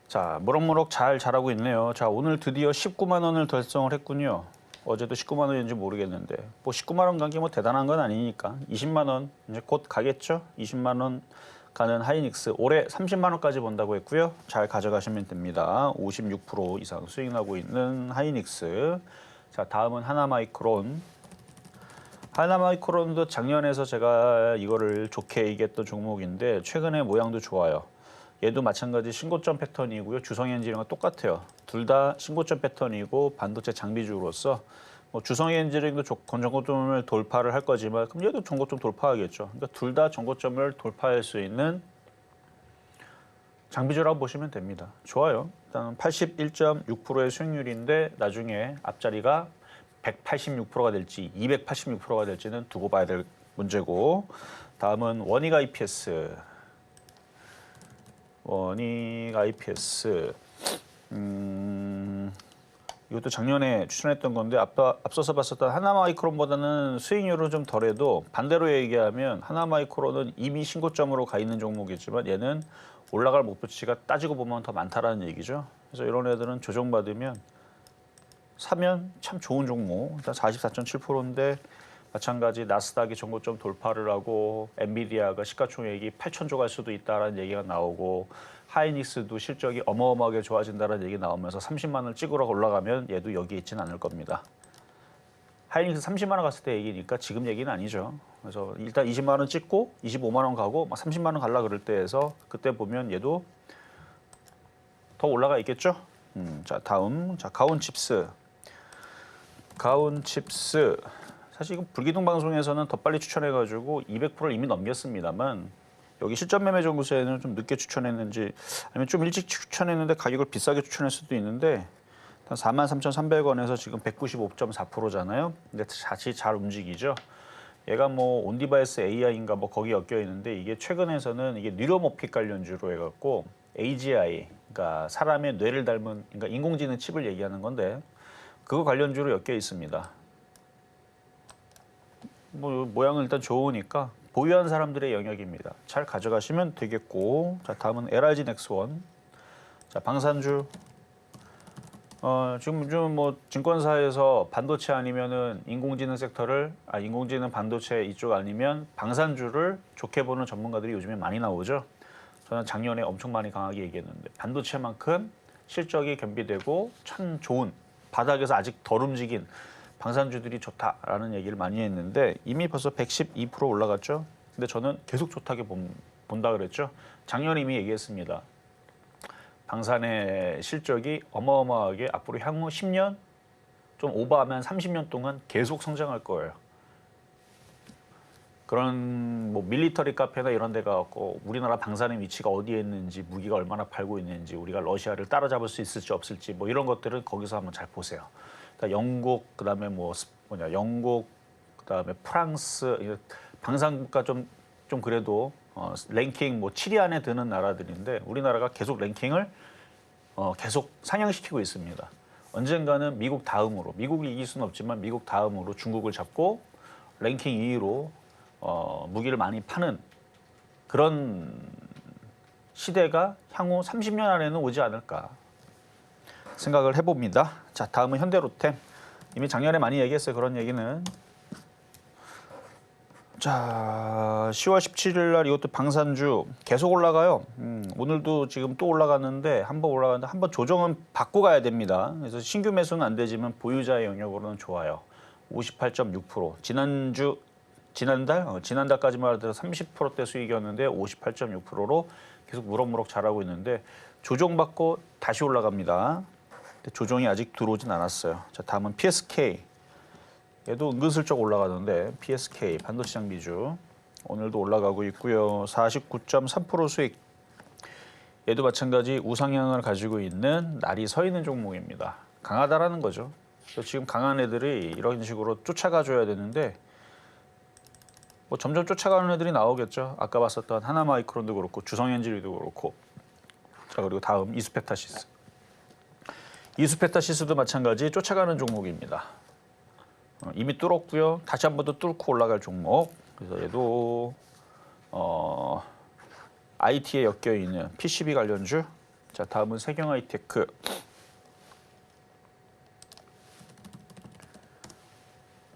Speaker 3: 자, 무럭무럭 잘 자라고 있네요. 자, 오늘 드디어 19만 원을 달성을 했군요. 어제도 19만 원인지 모르겠는데 뭐 19만 원 간 게 뭐 대단한 건 아니니까 20만 원 이제 곧 가겠죠. 20만 원 가는 하이닉스 올해 30만 원까지 본다고 했고요. 잘 가져가시면 됩니다. 56% 이상 수익 나고 있는 하이닉스. 자, 다음은 하나마이크론. 하나마이크론도 작년에서 제가 이거를 좋게 얘기했던 종목인데 최근에 모양도 좋아요. 얘도 마찬가지 신고점 패턴이고요. 주성엔지능과 똑같아요. 둘 다 신고점 패턴이고 반도체 장비주로서 뭐 주성엔지능도 정고점을 돌파를 할 거지만 그럼 얘도 정고점 돌파하겠죠. 그러니까 둘 다 정고점을 돌파할 수 있는 장비주라고 보시면 됩니다. 좋아요. 일단 81.6%의 수익률인데 나중에 앞자리가 186%가 될지 286%가 될지는 두고 봐야 될 문제고, 다음은 원익 IPS. 원익 IPS. 이것도 작년에 추천했던 건데 앞서서 봤었던 하나마이크론보다는 수익률은 좀 덜해도 반대로 얘기하면 하나마이크론은 이미 신고점으로 가 있는 종목이지만 얘는 올라갈 목표치가 따지고 보면 더 많다라는 얘기죠. 그래서 이런 애들은 조정받으면 사면 참 좋은 종목. 일단 44.7%인데 마찬가지 나스닥이 정고점 돌파를 하고 엔비디아가 시가총액이 8,000조 갈 수도 있다라는 얘기가 나오고 하이닉스도 실적이 어마어마하게 좋아진다는 얘기 나오면서 30만 원을 찍으러 올라가면 얘도 여기에 있지는 않을 겁니다. 하이닉스 30만 원 갔을 때 얘기니까 지금 얘기는 아니죠. 그래서 일단 20만 원 찍고 25만 원 가고 막 30만 원 갈라 그럴 때에서 그때 보면 얘도 더 올라가 있겠죠. 자, 다음 가온칩스. 가온칩스. 사실 이건 불기둥 방송에서는 더 빨리 추천해가지고 200%를 이미 넘겼습니다만 여기 실전 매매 정보세에는 좀 늦게 추천했는지 아니면 좀 일찍 추천했는데 가격을 비싸게 추천할 수도 있는데 43,300원에서 지금 195.4%잖아요. 근데 다시 잘 움직이죠. 얘가 뭐 온디바이스 AI인가 뭐 거기 엮여 있는데 이게 최근에서는 이게 뉴로모픽 관련주로 해갖고 AGI, 그러니까 사람의 뇌를 닮은, 그러니까 인공지능 칩을 얘기하는 건데 그거 관련주로 엮여 있습니다. 뭐 모양은 일단 좋으니까 보유한 사람들의 영역입니다. 잘 가져가시면 되겠고, 자, 다음은 LRG 넥스원. 자, 방산주. 지금 뭐 증권사에서 반도체 아니면은 인공지능 섹터를 인공지능 반도체 이쪽 아니면 방산주를 좋게 보는 전문가들이 요즘에 많이 나오죠. 저는 작년에 엄청 많이 강하게 얘기했는데 반도체만큼 실적이 겸비되고 참 좋은, 바닥에서 아직 덜 움직인 방산주들이 좋다라는 얘기를 많이 했는데 이미 벌써 112% 올라갔죠. 근데 저는 계속 좋다게 본다 그랬죠. 작년에 이미 얘기했습니다. 방산의 실적이 어마어마하게 앞으로 향후 10년, 좀 오버하면 30년 동안 계속 성장할 거예요. 그런 뭐 밀리터리 카페나 이런 데 가고 우리나라 방산의 위치가 어디에 있는지, 무기가 얼마나 팔고 있는지, 우리가 러시아를 따라잡을 수 있을지 없을지 뭐 이런 것들은 거기서 한번 잘 보세요. 영국, 그다음에 영국, 그다음에 프랑스, 방산국가 좀 그래도 랭킹 뭐 7위 안에 드는 나라들인데 우리나라가 계속 랭킹을 계속 상향시키고 있습니다. 언젠가는 미국 다음으로, 미국이 이길 수는 없지만 미국 다음으로 중국을 잡고 랭킹 2위로 무기를 많이 파는 그런 시대가 향후 30년 안에는 오지 않을까 생각을 해봅니다. 자, 다음은 현대로템. 이미 작년에 많이 얘기했어요. 그런 얘기는. 자, 10월 17일 날 이것도 방산주 계속 올라가요. 오늘도 지금 또 올라갔는데 한번 조정은 받고 가야 됩니다. 그래서 신규 매수는 안 되지만 보유자의 영역으로는 좋아요. 58.6%. 지난달까지만 하더라도 30%대 수익이었는데 58.6%로 계속 무럭무럭 자라고 있는데 조정받고 다시 올라갑니다. 근데 조정이 아직 들어오진 않았어요. 자, 다음은 PSK. 얘도 은근슬쩍 올라가는데 PSK 반도체 장비주 오늘도 올라가고 있고요. 49.3% 수익. 얘도 마찬가지 우상향을 가지고 있는 날이 서 있는 종목입니다. 강하다라는 거죠. 그래서 지금 강한 애들이 이런 식으로 쫓아가 줘야 되는데 뭐 점점 쫓아가는 애들이 나오겠죠. 아까 봤었던 하나마이크론도 그렇고 주성엔지리도 그렇고. 자, 그리고 다음 이수페타시스. 이수페타시스도 마찬가지 쫓아가는 종목입니다. 이미 뚫었고요. 다시 한 번 더 뚫고 올라갈 종목. 그래서 얘도 IT에 엮여 있는 PCB 관련주. 자, 다음은 세경하이테크.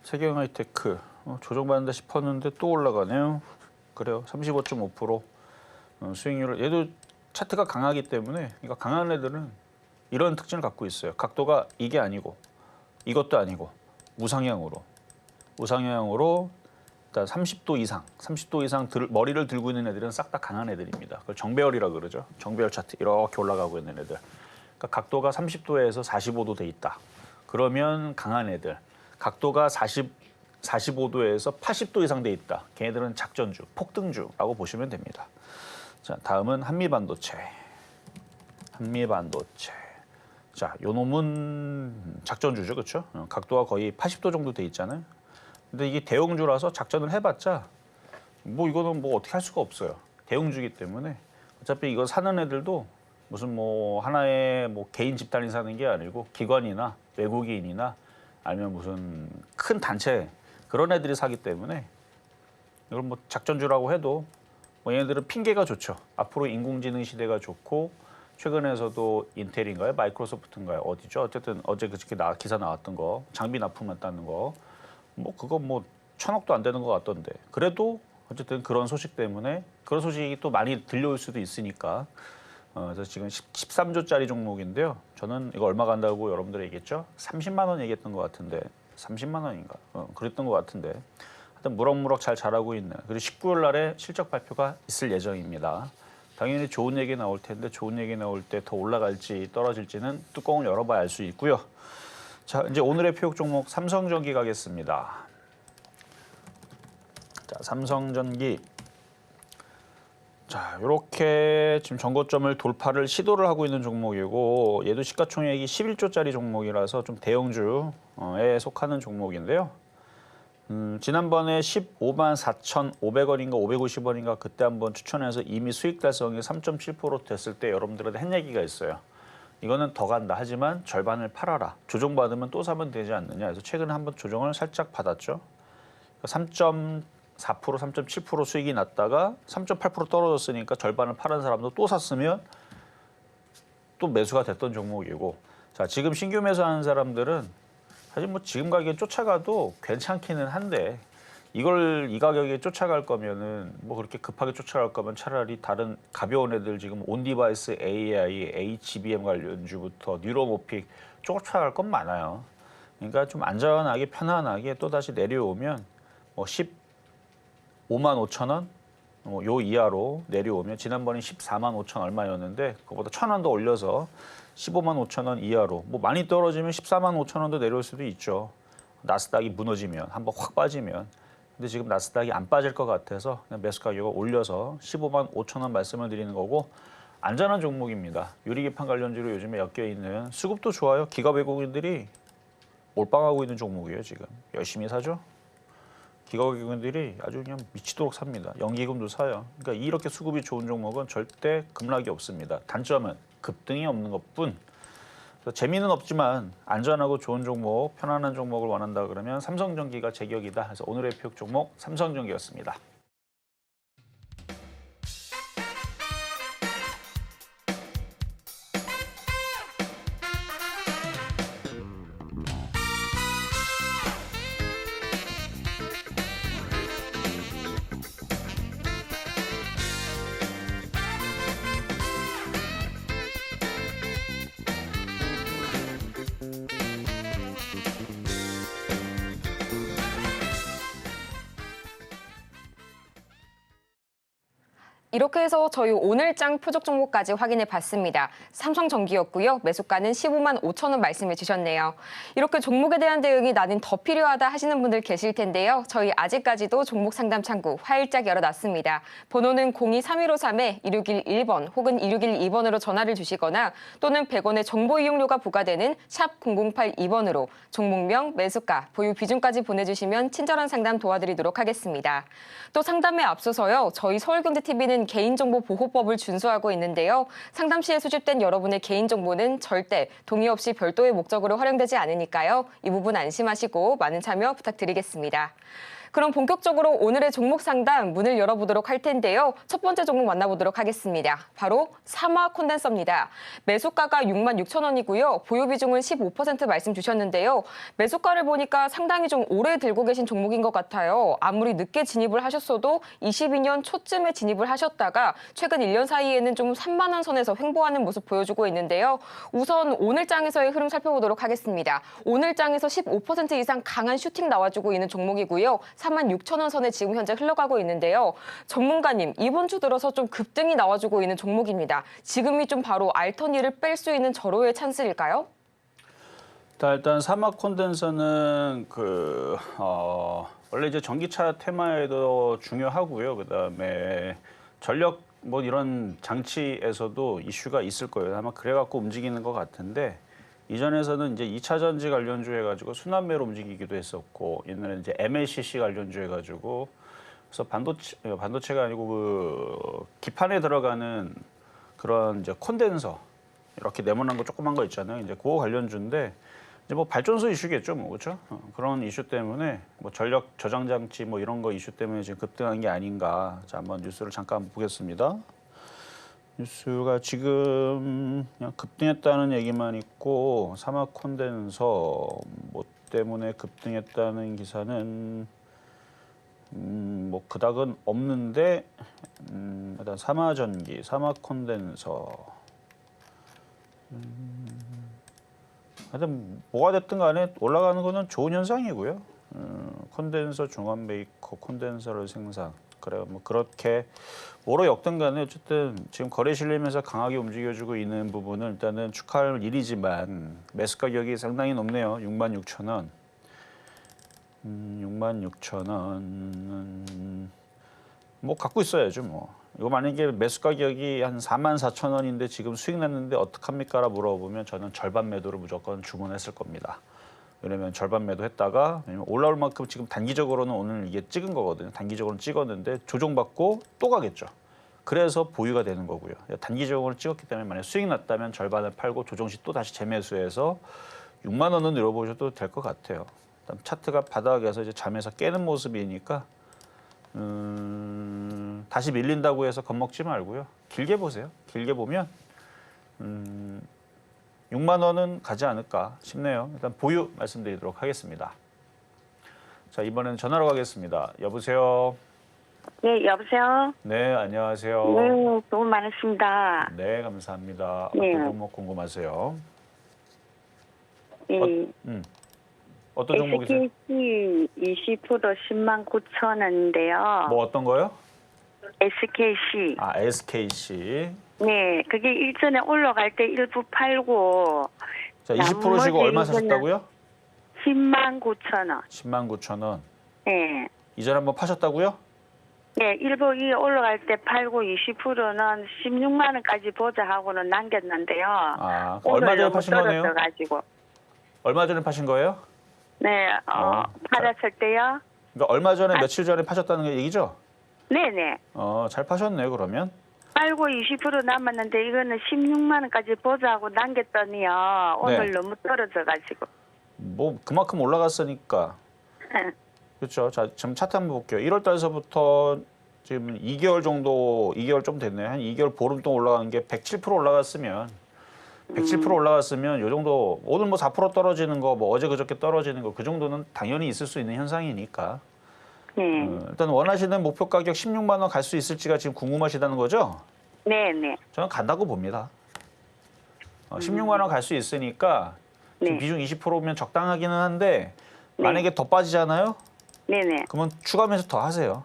Speaker 3: 세경하이테크 조정받는다 싶었는데 또 올라가네요. 그래요. 35.5% 수익률을. 얘도 차트가 강하기 때문에, 그러니까 강한 애들은 이런 특징을 갖고 있어요. 각도가 이게 아니고 이것도 아니고 우상향으로 일단 30도 이상 머리를 들고 있는 애들은 싹 다 강한 애들입니다. 그걸 정배열이라 그러죠. 정배열 차트 이렇게 올라가고 있는 애들. 그러니까 각도가 30도에서 45도 돼 있다. 그러면 강한 애들. 각도가 45도에서 80도 이상 돼 있다. 걔네들은 작전주, 폭등주라고 보시면 됩니다. 자, 다음은 한미반도체. 자, 요 놈은 작전주죠, 그렇죠? 각도가 거의 80도 정도 돼 있잖아요. 근데 이게 대형주라서 작전을 해봤자 뭐 이거는 뭐 어떻게 할 수가 없어요. 대형주기 때문에 어차피 이거 사는 애들도 무슨 뭐 하나의 뭐 개인 집단이 사는 게 아니고 기관이나 외국인이나 아니면 무슨 큰 단체 그런 애들이 사기 때문에 이걸 뭐 작전주라고 해도 뭐 얘네들은 핑계가 좋죠. 앞으로 인공지능 시대가 좋고 최근에서도 인텔인가요? 마이크로소프트인가요? 어디죠? 어쨌든 어제 그저께 기사 나왔던 거 장비 납품했다는 거 뭐 그거 뭐 1,000억도 안 되는 것 같던데 그래도 어쨌든 그런 소식 때문에 그런 소식이 또 많이 들려올 수도 있으니까 그래서 지금 13조짜리 종목인데요. 저는 이거 얼마 간다고 여러분들 얘기했죠? 30만 원 얘기했던 것 같은데 30만 원인가? 그랬던 것 같은데 하여튼 무럭무럭 잘 자라고 있는 그리고 19일 날에 실적 발표가 있을 예정입니다. 당연히 좋은 얘기 나올 텐데 좋은 얘기 나올 때 더 올라갈지 떨어질지는 뚜껑을 열어봐야 알 수 있고요. 자, 이제 오늘의 표역 종목 삼성전기 가겠습니다. 자, 삼성전기. 자, 이렇게 지금 전고점을 돌파를 시도를 하고 있는 종목이고 얘도 시가총액이 11조짜리 종목이라서 좀 대형주에 속하는 종목인데요. 지난번에 15만 4,500원인가 550원인가 그때 한번 추천해서 이미 수익 달성이 3.7% 됐을 때 여러분들한테 한 얘기가 있어요. 이거는 더 간다. 하지만 절반을 팔아라. 조정받으면 또 사면 되지 않느냐. 그래서 최근에 한번 조정을 살짝 받았죠. 3.4%, 3.7% 수익이 났다가 3.8% 떨어졌으니까 절반을 팔은 사람도 또 샀으면 또 매수가 됐던 종목이고 자, 지금 신규 매수하는 사람들은 사실 뭐 지금 가격에 쫓아가도 괜찮기는 한데 이걸 이 가격에 쫓아갈 거면은 뭐 그렇게 급하게 쫓아갈 거면 차라리 다른 가벼운 애들 지금 온디바이스 AI, HBM 관련주부터 뉴로모픽 쫓아갈 건 많아요. 그러니까 좀 안전하게 편안하게 또 다시 내려오면 뭐 15만 5천 원, 요 이하로 내려오면 지난번에 14만 5천 얼마였는데 그거보다 1,000원 더 올려서 15만 5천 원 이하로 뭐 많이 떨어지면 14만 5천 원도 내려올 수도 있죠. 나스닥이 무너지면 한번 확 빠지면. 근데 지금 나스닥이 안 빠질 것 같아서 그냥 매수 가격을 올려서 15만 5천 원 말씀을 드리는 거고 안전한 종목입니다. 유리기판 관련주로 요즘에 엮여 있는 수급도 좋아요. 기업 외국인들이 몰빵하고 있는 종목이에요. 지금 열심히 사죠. 기업 외국인들이 아주 그냥 미치도록 삽니다. 연기금도 사요. 그러니까 이렇게 수급이 좋은 종목은 절대 급락이 없습니다. 단점은 급등이 없는 것뿐. 재미는 없지만 안전하고 좋은 종목, 편안한 종목을 원한다 그러면 삼성전기가 제격이다. 그래서 오늘의 표역 종목 삼성전기였습니다.
Speaker 2: 이렇게 해서 저희 오늘장 표적 종목까지 확인해 봤습니다. 삼성전기였고요. 매수가는 15만 5천 원 말씀해 주셨네요. 이렇게 종목에 대한 대응이 나는 더 필요하다 하시는 분들 계실 텐데요. 저희 아직까지도 종목 상담 창구 활짝 열어놨습니다. 번호는 023153-2611번 혹은 2612번으로 전화를 주시거나 또는 100원의 정보 이용료가 부과되는 샵 0082번으로 종목명, 매수가, 보유 비중까지 보내주시면 친절한 상담 도와드리도록 하겠습니다. 또 상담에 앞서서요. 저희 서울경제TV는 개인정보보호법을 준수하고 있는데요. 상담 시에 수집된 여러분의 개인정보는 절대 동의 없이 별도의 목적으로 활용되지 않으니까요. 이 부분 안심하시고 많은 참여 부탁드리겠습니다. 그럼 본격적으로 오늘의 종목 상담 문을 열어보도록 할 텐데요. 첫 번째 종목 만나보도록 하겠습니다. 바로 삼화 콘덴서입니다. 매수가가 6만 6천 원이고요. 보유 비중은 15% 말씀 주셨는데요. 매수가를 보니까 상당히 좀 오래 들고 계신 종목인 것 같아요. 아무리 늦게 진입을 하셨어도 22년 초쯤에 진입을 하셨다가 최근 1년 사이에는 좀 3만 원 선에서 횡보하는 모습 보여주고 있는데요. 우선 오늘장에서의 흐름 살펴보도록 하겠습니다. 오늘장에서 15% 이상 강한 슈팅 나와주고 있는 종목이고요. 4만 6천 원 선에 지금 현재 흘러가고 있는데요. 전문가님, 이번 주 들어서 좀 급등이 나와주고 있는 종목입니다. 지금이 좀 바로 알터니를 뺄 수 있는 절호의 찬스일까요?
Speaker 3: 일단 사막 콘덴서는 원래 이제 전기차 테마에도 중요하고요. 그다음에 전력 뭐 이런 장치에서도 이슈가 있을 거예요. 아마 그래갖고 움직이는 것 같은데. 이전에서는 이제 2차 전지 관련주 해가지고 순환매로 움직이기도 했었고, 옛날에 이제 MLCC 관련주 해가지고, 그래서 반도체가 아니고 그 기판에 들어가는 그런 이제 콘덴서 이렇게 네모난 거 조그만 거 있잖아요. 이제 그거 관련주인데 이제 뭐 발전소 이슈겠죠, 뭐 그렇죠? 그런 이슈 때문에 뭐 전력 저장 장치 뭐 이런 거 이슈 때문에 지금 급등한 게 아닌가. 자, 한번 뉴스를 잠깐 보겠습니다. 뉴스가 지금 그냥 급등했다는 얘기만 있고 사막 콘덴서 뭐 때문에 급등했다는 기사는 뭐 그닥은 없는데 일단 삼화전기, 사막 콘덴서 하여튼 뭐가 됐든 간에 올라가는 거는 좋은 현상이고요. 콘덴서 중간 메이커 콘덴서를 생산 그래 뭐 그렇게 뭐로 역든 간에 어쨌든 지금 거래 실리면서 강하게 움직여주고 있는 부분은 일단은 축하할 일이지만 매수 가격이 상당히 높네요. 6만 6천 원. 6만 6천 원은 뭐 갖고 있어야죠 뭐. 이거 만약에 매수 가격이 한 4만 4천 원인데 지금 수익 났는데 어떡합니까라 물어보면 저는 절반 매도를 무조건 주문했을 겁니다. 왜냐면 절반 매도했다가 올라올 만큼 지금 단기적으로는 오늘 이게 찍은 거거든요. 단기적으로는 찍었는데 조정받고 또 가겠죠. 그래서 보유가 되는 거고요. 단기적으로 찍었기 때문에 만약 수익 났다면 절반을 팔고 조정 시 또 다시 재매수해서 6만 원은 늘어보셔도 될 것 같아요. 차트가 바닥에서 이제 잠에서 깨는 모습이니까 다시 밀린다고 해서 겁먹지 말고요. 길게 보세요. 길게 보면 6만 원은 가지 않을까 싶네요. 일단 보유 말씀드리도록 하겠습니다. 자, 이번에는 전화로 가겠습니다. 여보세요?
Speaker 4: 네, 여보세요?
Speaker 3: 네, 안녕하세요.
Speaker 4: 네, 너무 많으십니다.
Speaker 3: 네, 감사합니다.
Speaker 4: 네.
Speaker 3: 어떤 종목 궁금하세요?
Speaker 4: 예.
Speaker 3: 어떤 종목이세요?
Speaker 4: SKC 20% 10만 9천 원인데요.
Speaker 3: 뭐 어떤 거요?
Speaker 4: SKC.
Speaker 3: 아, SKC.
Speaker 4: 네, 그게 일전에 올라갈 때 일부 팔고.
Speaker 3: 자, 20%시고 얼마 사셨다고요?
Speaker 4: 10만 9천 원.
Speaker 3: 10만 9천 원.
Speaker 4: 네.
Speaker 3: 이전에 한번 파셨다고요?
Speaker 4: 네, 일부 이 올라갈 때 팔고 20%는 16만 원까지 보자 하고는 남겼는데요.
Speaker 3: 아, 얼마 전에 파신 거네요?
Speaker 4: 가지고.
Speaker 3: 얼마 전에 파신 거예요?
Speaker 4: 네, 팔았을 때요.
Speaker 3: 그러니까 얼마 전에 며칠 전에 파셨다는 얘기죠?
Speaker 4: 네네.
Speaker 3: 잘 파셨네요, 그러면.
Speaker 4: 팔고 20% 남았는데 이거는 16만 원까지 보자고 남겼더니요. 오늘
Speaker 3: 네.
Speaker 4: 너무 떨어져가지고.
Speaker 3: 뭐 그만큼 올라갔으니까. 그렇죠. 자, 지금 차트 한번 볼게요. 1월 달서부터 지금 2개월 정도, 2개월 좀 됐네요. 한 2개월 보름 동안 올라간 게 107% 올라갔으면 107% 올라갔으면 요 정도 오늘 뭐 4% 떨어지는 거, 뭐 어제 그저께 떨어지는 거 그 정도는 당연히 있을 수 있는 현상이니까.
Speaker 4: 네.
Speaker 3: 일단 원하시는 목표 가격 16만 원 갈 수 있을지가 지금 궁금하시다는 거죠?
Speaker 4: 네네.
Speaker 3: 저는 간다고 봅니다. 16만 원 갈 수 있으니까 지금
Speaker 4: 네.
Speaker 3: 비중 20%면 적당하기는 한데
Speaker 4: 네.
Speaker 3: 만약에 더 빠지잖아요?
Speaker 4: 네네.
Speaker 3: 그러면 추가 매수 더 하세요.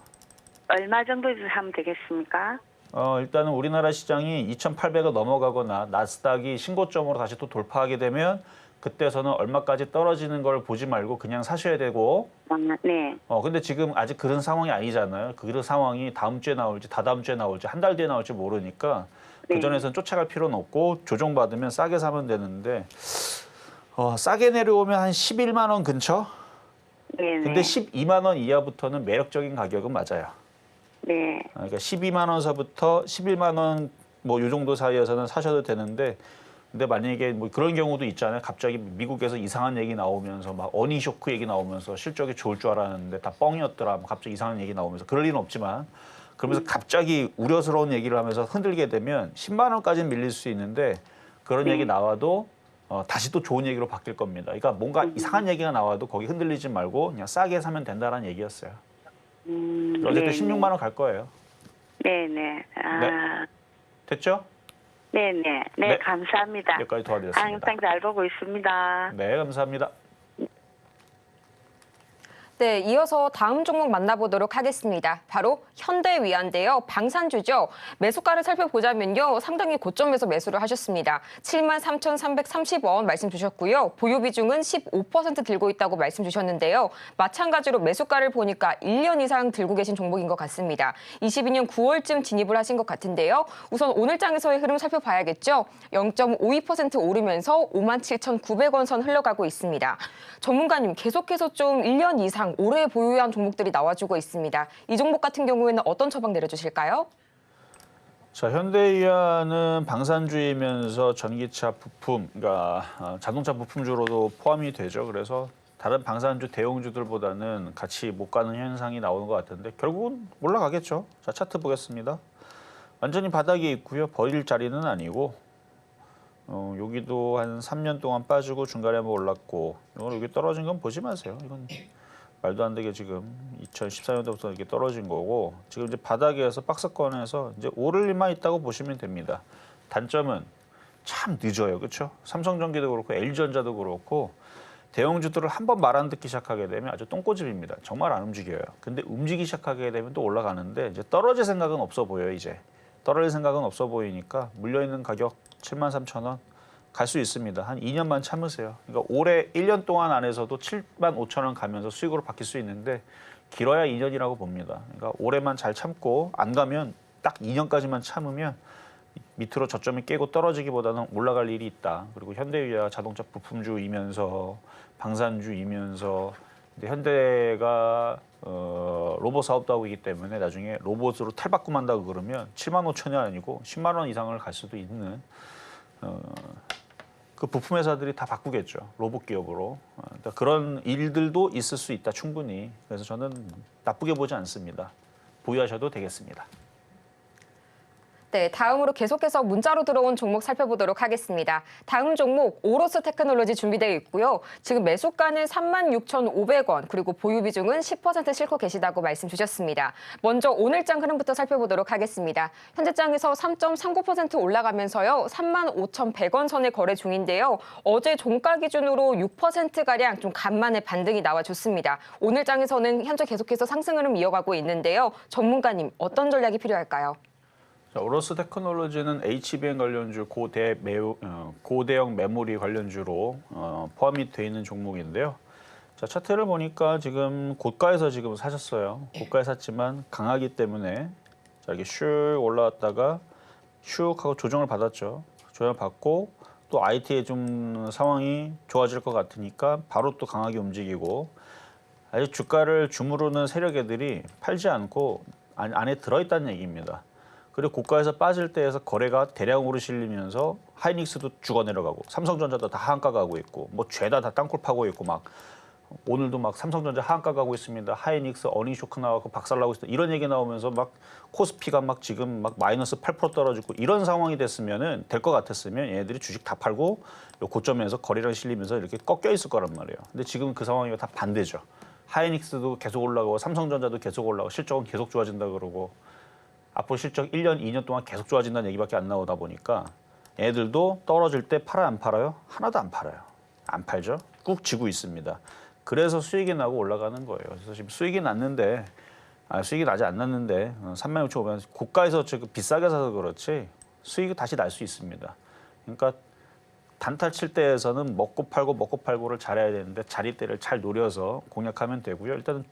Speaker 4: 얼마 정도에서 하면 되겠습니까?
Speaker 3: 일단은 우리나라 시장이 2,800을 넘어가거나 나스닥이 신고점으로 다시 또 돌파하게 되면 그때서는 얼마까지 떨어지는 걸 보지 말고 그냥 사셔야 되고.
Speaker 4: 네.
Speaker 3: 근데 지금 아직 그런 상황이 아니잖아요. 그런 상황이 다음 주에 나올지 다다음 주에 나올지 한 달 뒤에 나올지 모르니까 그 전에서는 쫓아갈 필요는 없고 조정받으면 싸게 사면 되는데 싸게 내려오면 한 11만 원 근처?
Speaker 4: 네.
Speaker 3: 근데 12만 원 이하부터는 매력적인 가격은 맞아요.
Speaker 4: 네.
Speaker 3: 그러니까 12만 원서부터 11만 원 뭐 요 정도 사이에서는 사셔도 되는데 근데 만약에 뭐 그런 경우도 있잖아요. 갑자기 미국에서 이상한 얘기 나오면서 막 어니 쇼크 얘기 나오면서 실적이 좋을 줄 알았는데 다 뻥이었더라. 뭐 갑자기 이상한 얘기 나오면서 그럴 리는 없지만 그러면서 갑자기 우려스러운 얘기를 하면서 흔들게 되면 10만 원까지는 밀릴 수 있는데 그런 얘기 나와도 다시 또 좋은 얘기로 바뀔 겁니다. 그러니까 뭔가 이상한 얘기가 나와도 거기 흔들리지 말고 그냥 싸게 사면 된다라는 얘기였어요. 어쨌든 16만 원 갈 거예요.
Speaker 4: 네네. 아.
Speaker 3: 됐죠?
Speaker 4: 네네. 네,
Speaker 3: 네.
Speaker 4: 감사합니다.
Speaker 3: 여기까지 도와드렸습니다.
Speaker 4: 항상 잘 보고 있습니다.
Speaker 3: 네, 감사합니다.
Speaker 2: 네, 이어서 다음 종목 만나보도록 하겠습니다. 바로 현대위아인데요. 방산주죠. 매수가를 살펴보자면요. 상당히 고점에서 매수를 하셨습니다. 73,330원 말씀 주셨고요. 보유 비중은 15% 들고 있다고 말씀 주셨는데요. 마찬가지로 매수가를 보니까 1년 이상 들고 계신 종목인 것 같습니다. 22년 9월쯤 진입을 하신 것 같은데요. 우선 오늘 장에서의 흐름 살펴봐야겠죠. 0.52% 오르면서 57,900원 선 흘러가고 있습니다. 전문가님, 계속해서 좀 1년 이상 오래 보유한 종목들이 나와주고 있습니다. 이 종목 같은 경우에는 어떤 처방 내려주실까요?
Speaker 3: 자, 현대위아는 방산주이면서 전기차 부품, 그러니까 자동차 부품주로도 포함이 되죠. 그래서 다른 방산주 대형주들보다는 같이 못 가는 현상이 나오는 것 같은데 결국은 올라가겠죠. 자, 차트 보겠습니다. 완전히 바닥에 있고요. 버릴 자리는 아니고 여기도 한 3년 동안 빠지고 중간에 한번 올랐고 이건 여기 떨어진 건 보지 마세요. 이건 말도 안 되게 지금 2014년도부터 이렇게 떨어진 거고 지금 이제 바닥에서 박스권에서 이제 오를 일만 있다고 보시면 됩니다. 단점은 참 늦어요. 그렇죠? 삼성전기도 그렇고 LG전자도 그렇고 대형주들을 한번 말 안 듣기 시작하게 되면 아주 똥꼬집입니다. 정말 안 움직여요. 근데 움직이기 시작하게 되면 또 올라가는데 이제 떨어질 생각은 없어 보여요. 이제 떨어질 생각은 없어 보이니까 물려있는 가격 73,000원 갈 수 있습니다. 한 2년만 참으세요. 그러니까 올해 1년 동안 안에서도 75,000원 가면서 수익으로 바뀔 수 있는데 길어야 2년이라고 봅니다. 그러니까 올해만 잘 참고 안 가면 딱 2년까지만 참으면 밑으로 저점이 깨고 떨어지기보다는 올라갈 일이 있다. 그리고 현대위아 자동차 부품주이면서 방산주이면서 현대가 로봇 사업도 하고 있기 때문에 나중에 로봇으로 탈바꿈한다고 그러면 75,000원이 아니고 10만 원 이상을 갈 수도 있는 그 부품 회사들이 다 바꾸겠죠. 로봇 기업으로. 그러니까 그런 일들도 있을 수 있다. 충분히. 그래서 저는 나쁘게 보지 않습니다. 보유하셔도 되겠습니다.
Speaker 2: 네, 다음으로 계속해서 문자로 들어온 종목 살펴보도록 하겠습니다. 다음 종목 오로스 테크놀로지 준비되어 있고요. 지금 매수가는 36,500원, 그리고 보유 비중은 10% 싣고 계시다고 말씀 주셨습니다. 먼저 오늘장 흐름부터 살펴보도록 하겠습니다. 현재장에서 3.39% 올라가면서요. 35,100원 선에 거래 중인데요. 어제 종가 기준으로 6%가량 좀 간만에 반등이 나와줬습니다. 오늘장에서는 현재 계속해서 상승 흐름 이어가고 있는데요. 전문가님, 어떤 전략이 필요할까요?
Speaker 3: 자, 오로스 테크놀로지는 HBM 관련주 고대형 메모리 관련주로 포함이 되어 있는 종목인데요. 자, 차트를 보니까 지금 고가에서 지금 사셨어요. 고가에 샀지만 강하기 때문에 자, 이렇게 슉 올라왔다가 슉 하고 조정을 받았죠. 조정을 받고 또 IT의 좀 상황이 좋아질 것 같으니까 바로 또 강하게 움직이고 아직 주가를 주무르는 세력애들이 팔지 않고 안에 들어있다는 얘기입니다. 그리고 고가에서 빠질 때에서 거래가 대량으로 실리면서 하이닉스도 죽어 내려가고 삼성전자도 다 하한가 가고 있고 뭐 죄다 다 땅굴 파고 있고 막 오늘도 막 삼성전자 하한가 가고 있습니다. 하이닉스 어닝 쇼크 나와서 박살나고 있다. 이런 얘기 나오면서 막 코스피가 막 지금 막 마이너스 8% 떨어지고 이런 상황이 됐으면은 될 것 같았으면 얘네들이 주식 다 팔고 요 고점에서 거래량 실리면서 이렇게 꺾여 있을 거란 말이에요. 근데 지금 그 상황이 다 반대죠. 하이닉스도 계속 올라가고 삼성전자도 계속 올라가고 실적은 계속 좋아진다 그러고 앞으로 실적 1년, 2년 동안 계속 좋아진다는 얘기밖에 안 나오다 보니까 애들도 떨어질 때 팔아요, 안 팔아요? 하나도 안 팔아요. 안 팔죠. 꾹 쥐고 있습니다. 그래서 수익이 나고 올라가는 거예요. 그래서 지금 수익이 났는데 수익이 나지 않았는데 36,500원 고가에서 지금 비싸게 사서 그렇지 수익이 다시 날 수 있습니다. 그러니까 단타 칠 때에서는 먹고 팔고를 잘해야 되는데 자리대를 잘 노려서 공략하면 되고요. 일단은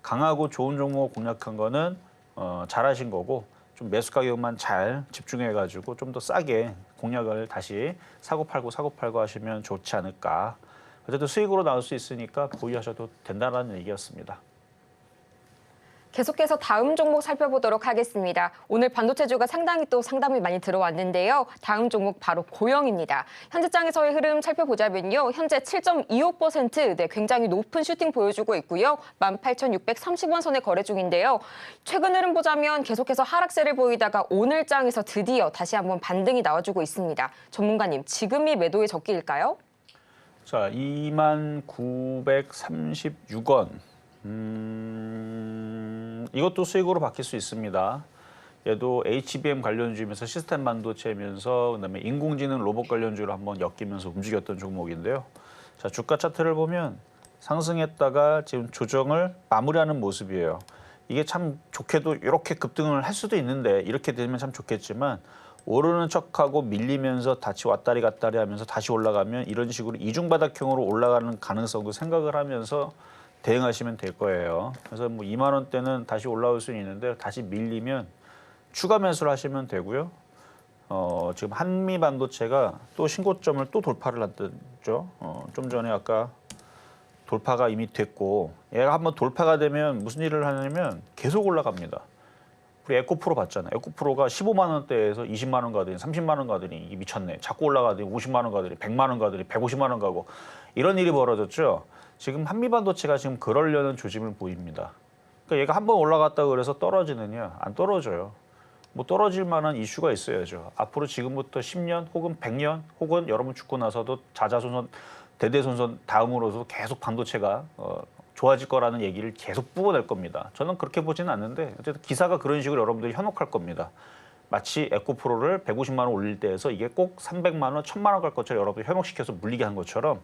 Speaker 3: 강하고 좋은 종목 공략한 거는 잘하신 거고 좀 매수 가격만 잘 집중해가지고 좀 더 싸게 공략을 다시 사고 팔고 하시면 좋지 않을까. 어쨌든 수익으로 나올 수 있으니까 보유하셔도 된다는 얘기였습니다.
Speaker 2: 계속해서 다음 종목 살펴보도록 하겠습니다. 오늘 반도체주가 상당히 또 상담이 많이 들어왔는데요. 다음 종목 바로 고영입니다. 현재장에서의 흐름 살펴보자면요. 현재 7.25%, 네, 굉장히 높은 슈팅 보여주고 있고요. 18,630원 선에 거래 중인데요. 최근 흐름 보자면 계속해서 하락세를 보이다가 오늘 장에서 드디어 다시 한번 반등이 나와주고 있습니다. 전문가님, 지금이 매도의 적기일까요?
Speaker 3: 자, 29,936원. 이것도 수익으로 바뀔 수 있습니다. 얘도 HBM 관련주이면서 시스템 반도체면서 그다음에 인공지능 로봇 관련주로 한번 엮이면서 움직였던 종목인데요. 자, 주가 차트를 보면 상승했다가 지금 조정을 마무리하는 모습이에요. 이게 참 좋게도 이렇게 급등을 할 수도 있는데 이렇게 되면 참 좋겠지만 오르는 척하고 밀리면서 다시 왔다리 갔다리 하면서 다시 올라가면 이런 식으로 이중바닥형으로 올라가는 가능성도 생각을 하면서 대응하시면 될 거예요. 그래서 뭐 2만 원대는 다시 올라올 수는 있는데 다시 밀리면 추가 매수를 하시면 되고요. 지금 한미 반도체가 또 신고점을 또 돌파를 했죠. 좀 전에 아까 돌파가 이미 됐고 얘가 한번 돌파가 되면 무슨 일을 하냐면 계속 올라갑니다. 우리 에코프로 봤잖아요. 에코프로가 15만 원대에서 20만 원 가더니 30만 원 가더니 이게 미쳤네. 자꾸 올라가더니 50만 원 가더니 100만 원 가더니 150만 원 가고 이런 일이 벌어졌죠. 지금 한미반도체가 지금 그러려는 조짐을 보입니다. 그러니까 얘가 한번 올라갔다고 그래서 떨어지느냐? 안 떨어져요. 뭐 떨어질 만한 이슈가 있어야죠. 앞으로 지금부터 10년 혹은 100년 혹은 여러분 죽고 나서도 자자손손 대대손손 다음으로도 계속 반도체가 좋아질 거라는 얘기를 계속 뿜어낼 겁니다. 저는 그렇게 보지는 않는데 어쨌든 기사가 그런 식으로 여러분들이 현혹할 겁니다. 마치 에코프로를 150만 원 올릴 때에서 이게 꼭 300만 원, 1000만 원 갈 것처럼 여러분들 현혹시켜서 물리게 한 것처럼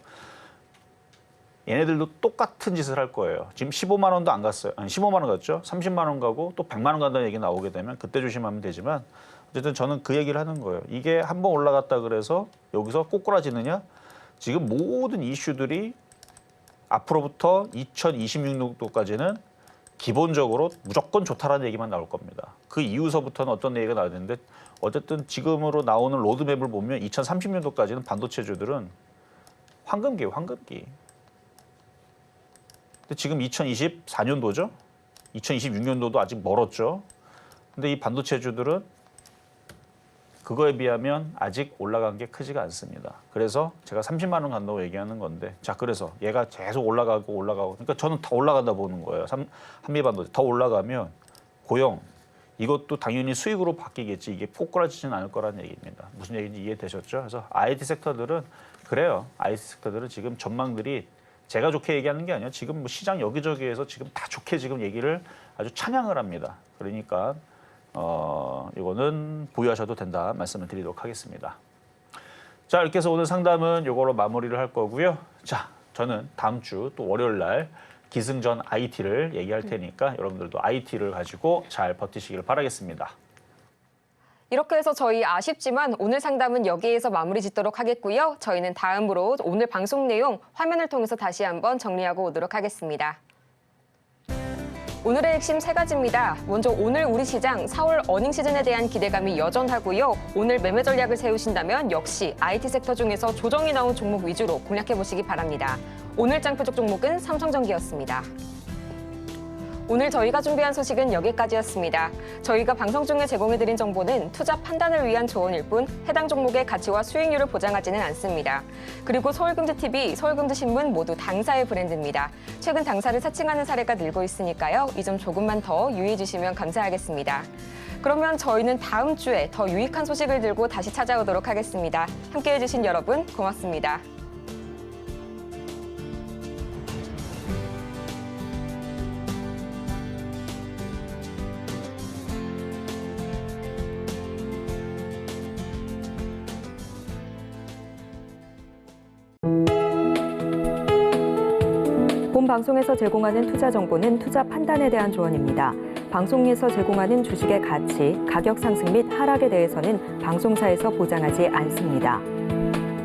Speaker 3: 얘네들도 똑같은 짓을 할 거예요. 지금 15만 원도 안 갔어요. 아니 15만 원 갔죠. 30만 원 가고 또 100만 원 간다는 얘기 나오게 되면 그때 조심하면 되지만 어쨌든 저는 그 얘기를 하는 거예요. 이게 한번 올라갔다 그래서 여기서 꼬꾸라지느냐? 지금 모든 이슈들이 앞으로부터 2026년도까지는 기본적으로 무조건 좋다라는 얘기만 나올 겁니다. 그 이후서부터는 어떤 얘기가 나와야 되는데 어쨌든 지금으로 나오는 로드맵을 보면 2030년도까지는 반도체주들은 황금기예요, 황금기. 근데 지금 2024년도죠? 2026년도도 아직 멀었죠? 근데 이 반도체주들은 그거에 비하면 아직 올라간 게 크지가 않습니다. 그래서 제가 30만 원 간다고 얘기하는 건데 자 그래서 얘가 계속 올라가고 그러니까 저는 더 올라간다 보는 거예요. 한미반도체 더 올라가면 고용 이것도 당연히 수익으로 바뀌겠지 이게 포꾸라지지는 않을 거라는 얘기입니다. 무슨 얘기인지 이해되셨죠? 그래서 IT 섹터들은 그래요. IT 섹터들은 지금 전망들이 제가 좋게 얘기하는 게 아니라 지금 뭐 시장 여기저기에서 지금 다 좋게 지금 얘기를 아주 찬양을 합니다. 그러니까 이거는 보유하셔도 된다 말씀을 드리도록 하겠습니다. 자, 이렇게 해서 오늘 상담은 이걸로 마무리를 할 거고요. 자, 저는 다음 주 또 월요일 날 기승전 IT를 얘기할 테니까 여러분들도 IT를 가지고 잘 버티시길 바라겠습니다.
Speaker 2: 이렇게 해서 저희 아쉽지만 오늘 상담은 여기에서 마무리 짓도록 하겠고요. 저희는 다음으로 오늘 방송 내용 화면을 통해서 다시 한번 정리하고 오도록 하겠습니다. 오늘의 핵심 3가지입니다. 먼저 오늘 우리 시장 4월 어닝 시즌에 대한 기대감이 여전하고요. 오늘 매매 전략을 세우신다면 역시 IT 섹터 중에서 조정이 나온 종목 위주로 공략해보시기 바랍니다. 오늘 장 표적 종목은 삼성전기였습니다. 오늘 저희가 준비한 소식은 여기까지였습니다. 저희가 방송 중에 제공해드린 정보는 투자 판단을 위한 조언일 뿐 해당 종목의 가치와 수익률을 보장하지는 않습니다. 그리고 서울경제TV, 서울경제신문 모두 당사의 브랜드입니다. 최근 당사를 사칭하는 사례가 늘고 있으니까요. 이 점 조금만 더 유의해 주시면 감사하겠습니다. 그러면 저희는 다음 주에 더 유익한 소식을 들고 다시 찾아오도록 하겠습니다. 함께해 주신 여러분 고맙습니다.
Speaker 1: 본 방송에서 제공하는 투자 정보는 투자 판단에 대한 조언입니다. 방송에서 제공하는 주식의 가치, 가격 상승 및 하락에 대해서는 방송사에서 보장하지 않습니다.